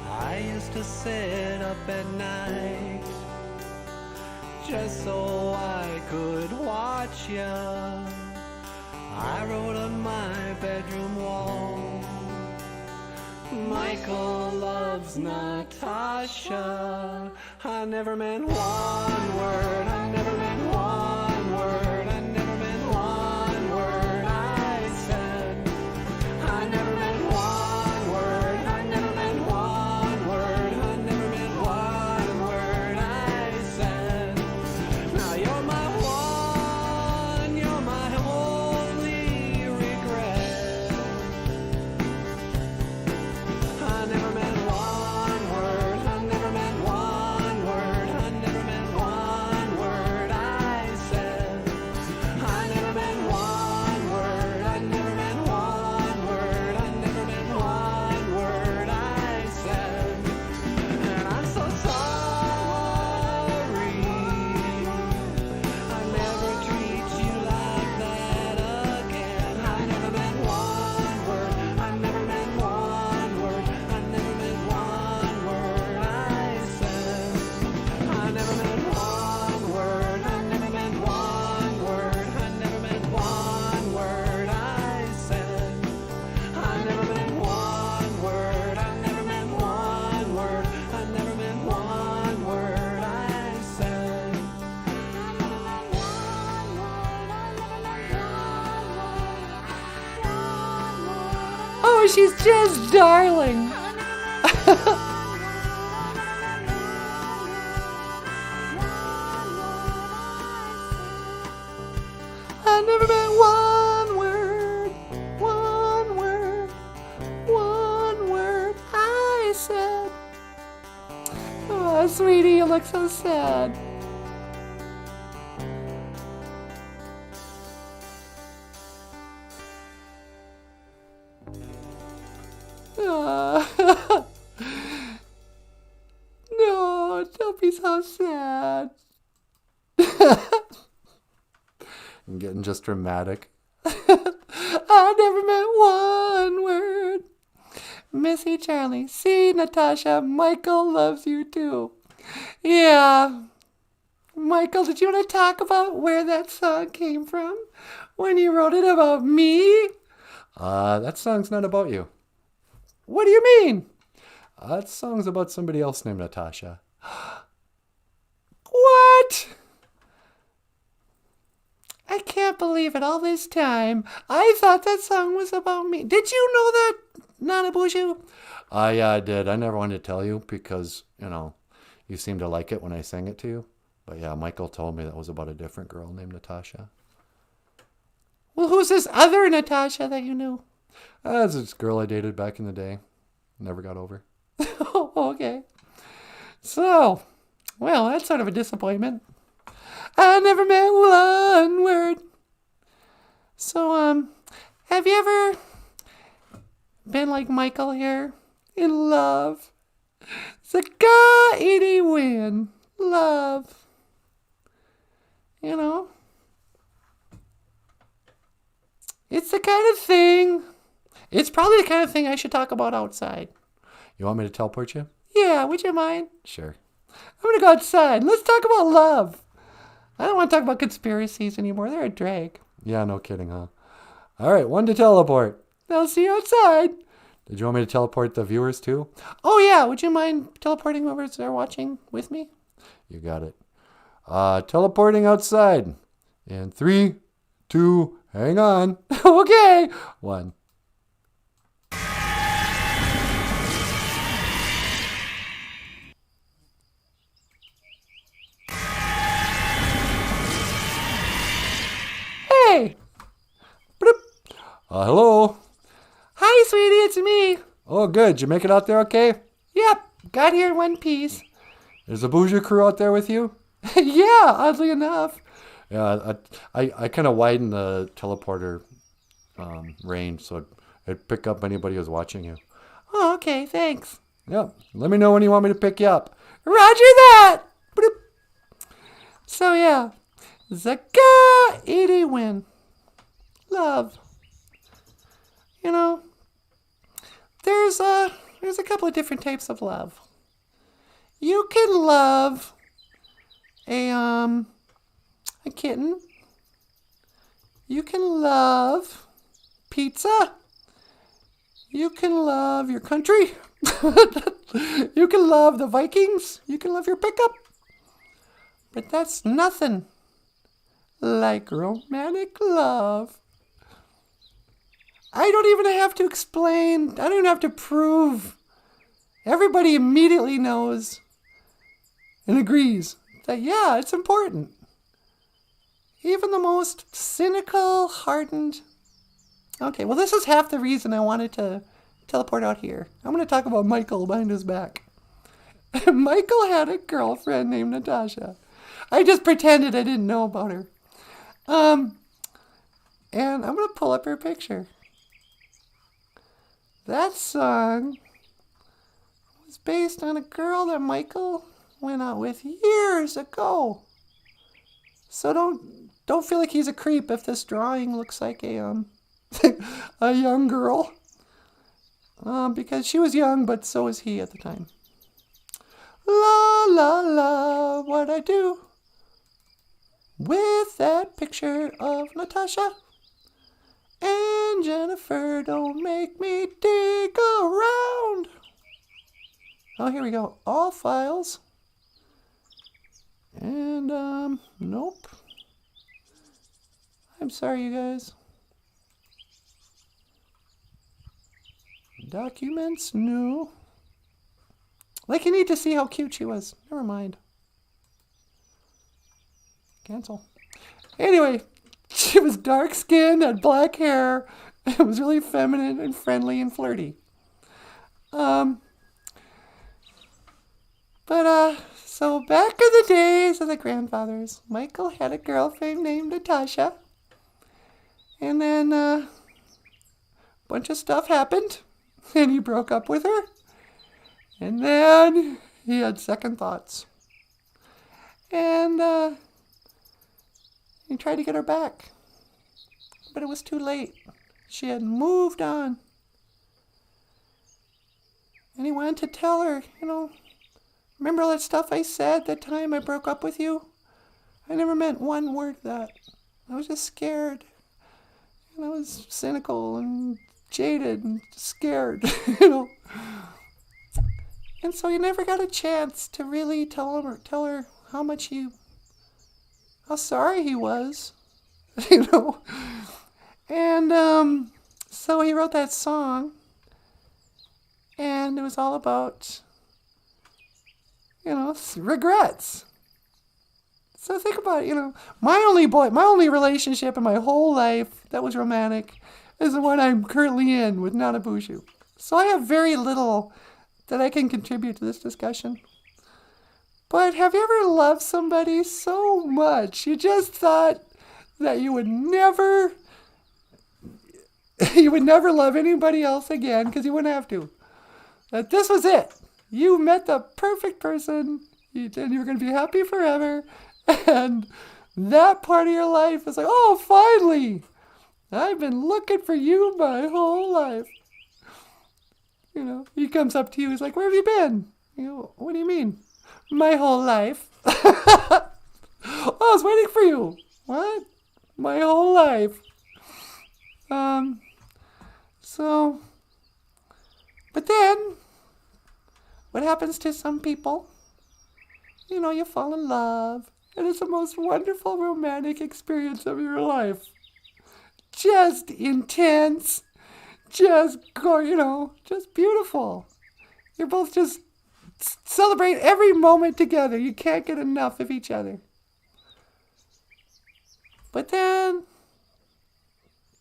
I used to sit up at night just so I could watch ya. I wrote on my bedroom wall, Michael loves Natasha. I never meant one word, I never meant one word, I never meant one word I said. I never meant one word, I never meant one word, I never meant one word I said. Now you're my one, you're my only regret. I never meant one word, I never meant one word, I never meant one word I said. I never meant one word, I never meant one word, I never meant one word I said. And I'm so sorry, I never treat you like that again. I never meant one word, I never meant one word, I never meant one word I said. I never meant one word, I never meant one word, I never meant one word I said. I never meant one word, I never meant one word, I never meant one word I said. Oh, she's just darling. Oh, sweetie, you look so sad. Ah. No, don't be so sad. I'm getting just dramatic. I never meant one word. Missy, Charlie, see, Natasha, Michael loves you too. Yeah. Michael, did you want to talk about where that song came from? When you wrote it about me? That song's not about you. What do you mean? That song's about somebody else named Natasha. What? I can't believe it. All this time, I thought that song was about me. Did you know that, Nanaboozhoo? Yeah, I did. I never wanted to tell you because, you seemed to like it when I sang it to you. But yeah, Michael told me that was about a different girl named Natasha. Well, who's this other Natasha that you knew? That's this girl I dated back in the day. Never got over. Oh, okay. So, well, that's sort of a disappointment. I never meant one word. So, have you ever been like Michael here? In love. Zaka win. Love. It's the kind of thing. It's probably the kind of thing I should talk about outside. You want me to teleport you? Yeah, would you mind? Sure. I'm going to go outside. Let's talk about love. I don't want to talk about conspiracies anymore. They're a drag. Yeah, no kidding, huh? All right, one to teleport. I'll see you outside. Did you want me to teleport the viewers too? Oh, yeah. Would you mind teleporting whoever's there watching with me? You got it. Teleporting outside. In 3, 2, hang on. Okay. 1. Hey. Bloop. Hello. Hi, sweetie. It's me. Oh, good. Did you make it out there okay? Yep. Got here in one piece. Is the BOOZHOO crew out there with you? Yeah, oddly enough. Yeah, I kind of widened the teleporter range so it'd pick up anybody who's watching you. Oh, okay. Thanks. Yeah, let me know when you want me to pick you up. Roger that. Bloop. So, yeah. Zaka win. Love. There's a couple of different types of love. You can love a kitten. You can love pizza. You can love your country. You can love the Vikings. You can love your pickup. But that's nothing like romantic love. I don't even have to explain. I don't even have to prove. Everybody immediately knows and agrees that, yeah, it's important. Even the most cynical, hardened. Okay, well, this is half the reason I wanted to teleport out here. I'm going to talk about Michael behind his back. Michael had a girlfriend named Natasha. I just pretended I didn't know about her. And I'm going to pull up her picture. That song was based on a girl that Michael went out with years ago. So don't feel like he's a creep if this drawing looks like a a young girl. Because she was young, but so was he at the time. La la la, what I do with that picture of Natasha and Jennifer, don't make me dig around. Oh, here we go. All files. And, nope. I'm sorry, you guys. Documents, no. Like, you need to see how cute she was. Never mind. Cancel. Anyway, she was dark-skinned, had black hair. It was really feminine and friendly and flirty. So back in the days of the grandfathers, Michael had a girlfriend named Natasha. And then a bunch of stuff happened. And he broke up with her. And then he had second thoughts. And he tried to get her back. But it was too late. She had moved on. And he wanted to tell her, remember all that stuff I said that time I broke up with you? I never meant one word of that. I was just scared. And I was cynical and jaded and scared, And so he never got a chance to really tell her how sorry he was, And so he wrote that song, and it was all about, regrets. So think about it, my only relationship in my whole life that was romantic is the one I'm currently in with NanaBOOZHOO. So I have very little that I can contribute to this discussion. But have you ever loved somebody so much you just thought that you would never love anybody else again because you wouldn't have to? That this was it. You met the perfect person and you were going to be happy forever. And that part of your life is like, oh, finally, I've been looking for you my whole life. He comes up to you. He's like, where have you been? What do you mean? My whole life. Oh, I was waiting for you. What? My whole life. But then, what happens to some people? You fall in love, and it's the most wonderful romantic experience of your life. Just intense, just beautiful. You're both just celebrate every moment together. You can't get enough of each other. But then,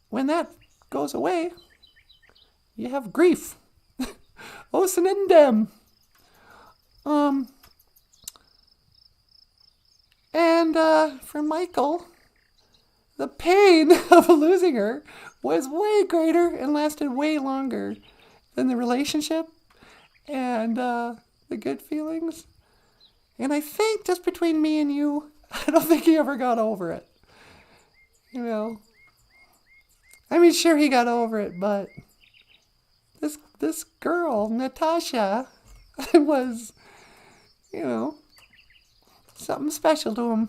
when that goes away, you have grief. Osenendem. And for Michael, the pain of losing her was way greater and lasted way longer than the relationship and the good feelings. And I think just between me and you, I don't think he ever got over it. I mean, sure, he got over it, but this girl, Natasha, was, something special to him.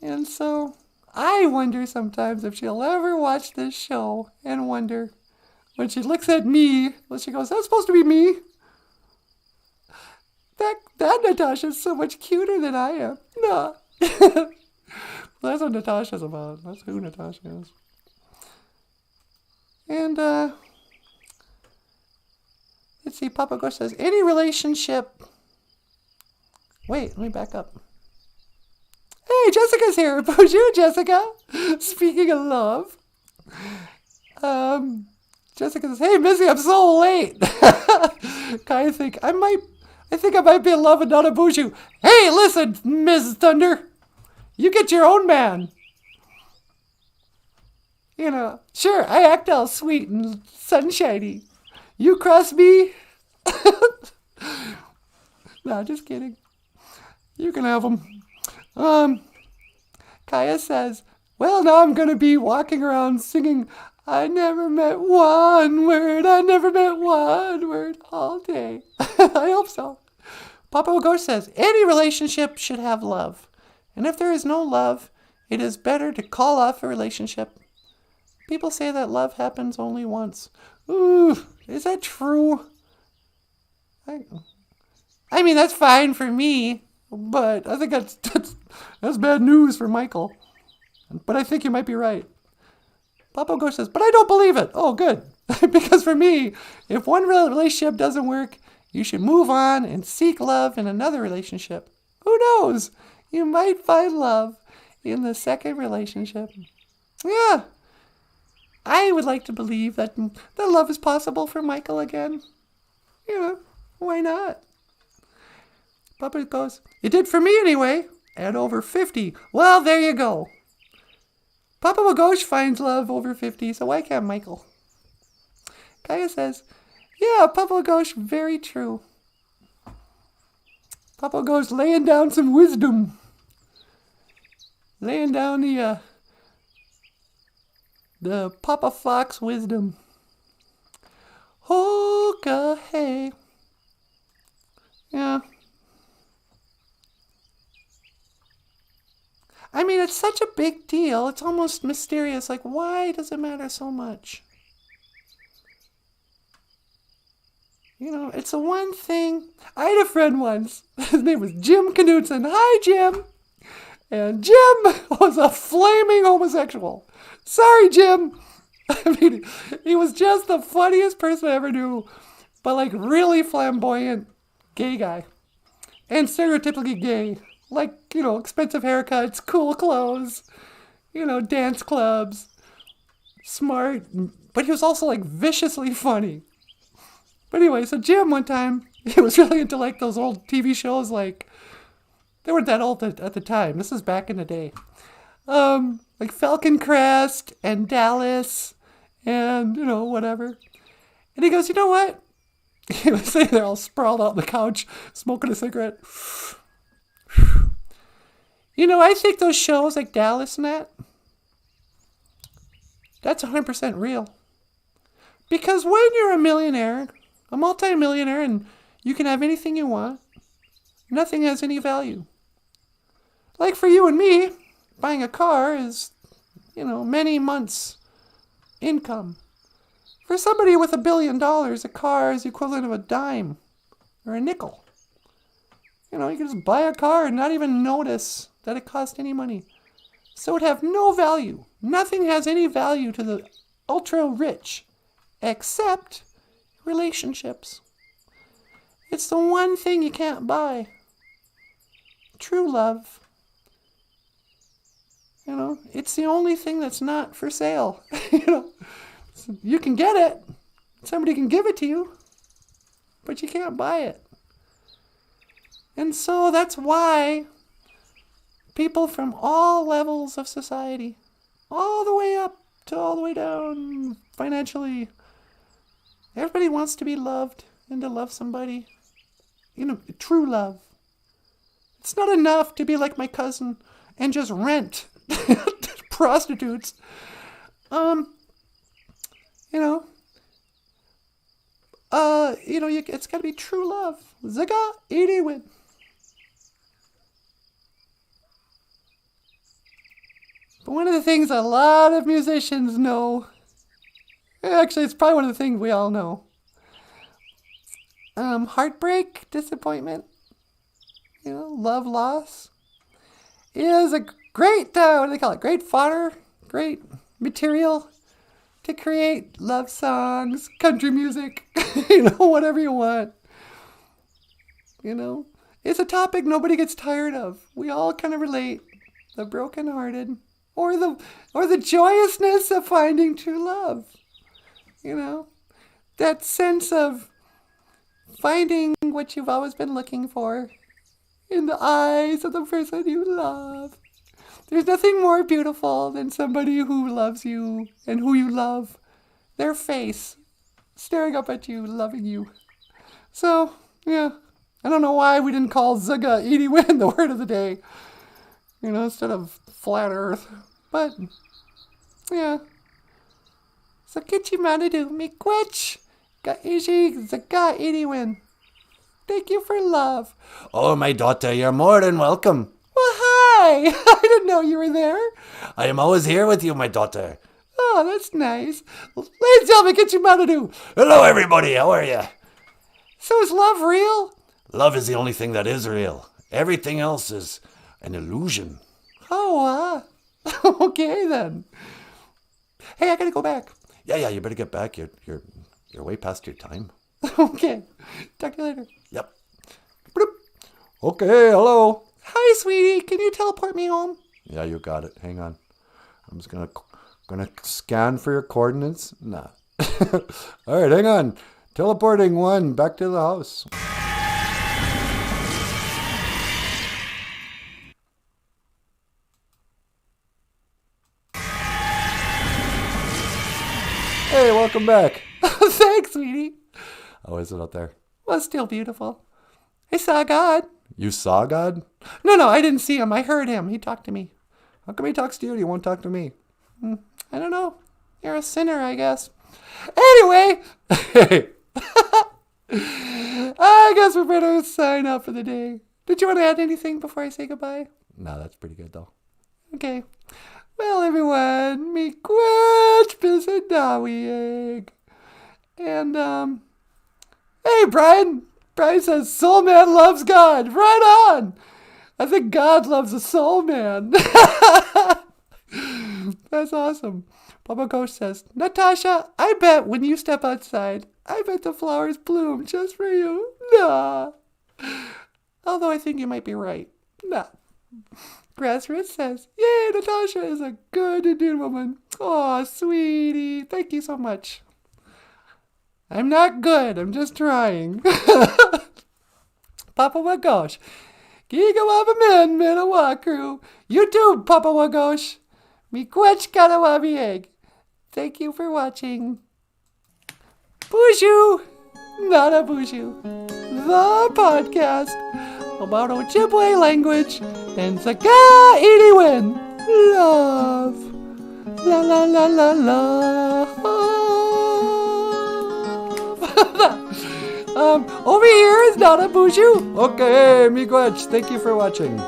And so I wonder sometimes if she'll ever watch this show and wonder, when she looks at me, she goes, that's supposed to be me. That Natasha's so much cuter than I am. No. That's what Natasha's about. That's who Natasha is. And, let's see, Papa Gosh says, any relationship... Wait, let me back up. Hey, Jessica's here. Bonjour, Jessica. Speaking of love. Jessica says, hey, Missy, I'm so late. I think I might be in love with NanaBOOZHOO. Hey, listen, Mrs. Thunder. You get your own man. Sure, I act all sweet and sunshiny. You cross me? Nah, just kidding. You can have him. Kaya says, well, now I'm going to be walking around singing, I never meant one word all day. I hope so. Papa Gosh says, any relationship should have love. And if there is no love, it is better to call off a relationship. People say that love happens only once. Ooh, is that true? I mean, that's fine for me, but I think that's bad news for Michael. But I think you might be right. Papa Gosh says, but I don't believe it. Oh, good. Because for me, if one relationship doesn't work, you should move on and seek love in another relationship. Who knows? You might find love in the second relationship. Yeah. I would like to believe that love is possible for Michael again. Why not? Papa goes, it did for me anyway. At over 50. Well, there you go. Papa Wagosh finds love over 50, so why can't Michael? Kaya says, yeah, Papa Wagosh, very true. Papa Wagosh laying down some wisdom. Laying down the Papa Fox wisdom. Hoka hey. Yeah. I mean, it's such a big deal. It's almost mysterious. Like, why does it matter so much? You know, it's the one thing. I had a friend once. His name was Jim Knudsen. Hi, Jim. And Jim was a flaming homosexual. Sorry, Jim. I mean, he was just the funniest person I ever knew. But like really flamboyant gay guy. And stereotypically gay. Like, you know, expensive haircuts, cool clothes, you know, dance clubs. Smart. But he was also like viciously funny. But anyway, so Jim one time, he was really into like those old TV shows, like, they weren't that old at the time. This is back in the day. Like Falcon Crest and Dallas and, you know, whatever. And he goes, you know what? He was sitting there all sprawled out on the couch, smoking a cigarette. You know, I think those shows like Dallas and that's 100% real. Because when you're a millionaire, a multi-millionaire, and you can have anything you want, nothing has any value. Like for you and me, buying a car is, you know, many months' income. For somebody with $1 billion, a car is the equivalent of a dime or a nickel. You know, you can just buy a car and not even notice that it cost any money. So it would have no value. Nothing has any value to the ultra rich except relationships. It's the one thing you can't buy. True love. You know, it's the only thing that's not for sale. You know, you can get it. Somebody can give it to you, but you can't buy it. And so that's why people from all levels of society, all the way up to all the way down financially, everybody wants to be loved and to love somebody. You know, true love. It's not enough to be like my cousin and just rent prostitutes. It's got to be true love. Zaga iriwin. But one of the things a lot of musicians know, actually it's probably one of the things we all know, heartbreak, disappointment, love loss, is a great, what do they call it, great fodder, great material to create love songs, country music, whatever you want. It's a topic nobody gets tired of. We all kind of relate. The brokenhearted, or the joyousness of finding true love. That sense of finding what you've always been looking for in the eyes of the person you love. There's nothing more beautiful than somebody who loves you and who you love. Their face staring up at you, loving you. So, yeah. I don't know why we didn't call Zuga Idiwin the word of the day. Instead of flat earth. But, yeah. So, Kichimanadu, Miigwech, Gaiji, Zaga Idiwin. Thank you for love. Oh, my daughter, you're more than welcome. Well, hi. I didn't know you were there. I am always here with you, my daughter. Oh, that's nice. Ladies and gentlemen, Kichimanadu. Hello, everybody. How are you? So is love real? Love is the only thing that is real. Everything else is an illusion. Oh, okay then. Hey, I gotta go back. Yeah, you better get back. You're way past your time. Okay. Talk to you later. Yep. Bloop. Okay, hello. Hi, sweetie. Can you teleport me home? Yeah, you got it. Hang on. I'm just gonna scan for your coordinates. Nah. All right, hang on. Teleporting one back to the house. Hey, welcome back. Thanks, sweetie. How is it out there? Well, it's still beautiful. I saw God. You saw God? No, I didn't see him. I heard him. He talked to me. How come he talks to you and he won't talk to me? I don't know. You're a sinner, I guess. Anyway, Hey. I guess we're better sign up for the day. Did you want to add anything before I say goodbye? No, that's pretty good though. Okay. Well, everyone, me quit visit Dawieg. And, hey, Brian. Brian says, Soul Man loves God. Right on. I think God loves a soul man. That's awesome. Papa Ghosh says, Natasha, I bet when you step outside, I bet the flowers bloom just for you. Nah. Although I think you might be right. Nah. Grassroots says, yay, Natasha is a good Indian woman. Oh, sweetie. Thank you so much. I'm not good. I'm just trying. Papa Wagosh. Giga Waba Men, Minawakru. You too, Papa Wagosh. Miigwech Kanawabi Egg. Thank you for watching. BOOZHOO NANABOOZHOO, the podcast about Ojibwe language and Saka Idiwen. Love. La la la la love. Over here is NANABOOZHOO. Okay, miigwech. Thank you for watching.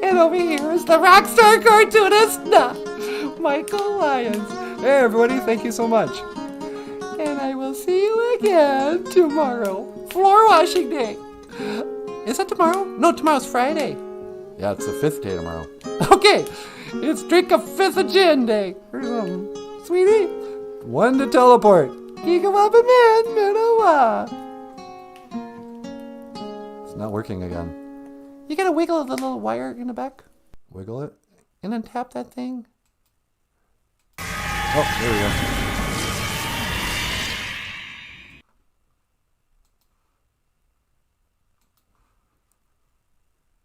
And over here is the rockstar cartoonist, Michael Lyons. Hey, everybody. Thank you so much. And I will see you again tomorrow. Floor washing day. Is that tomorrow? No, tomorrow's Friday. Yeah, it's the 5th day tomorrow. Okay, it's drink a 5th of gin day. Or something. Sweetie. 1 to teleport. Gigawaba man, Manawa. It's not working again. You gotta wiggle the little wire in the back. Wiggle it. And then tap that thing. Oh, there we go.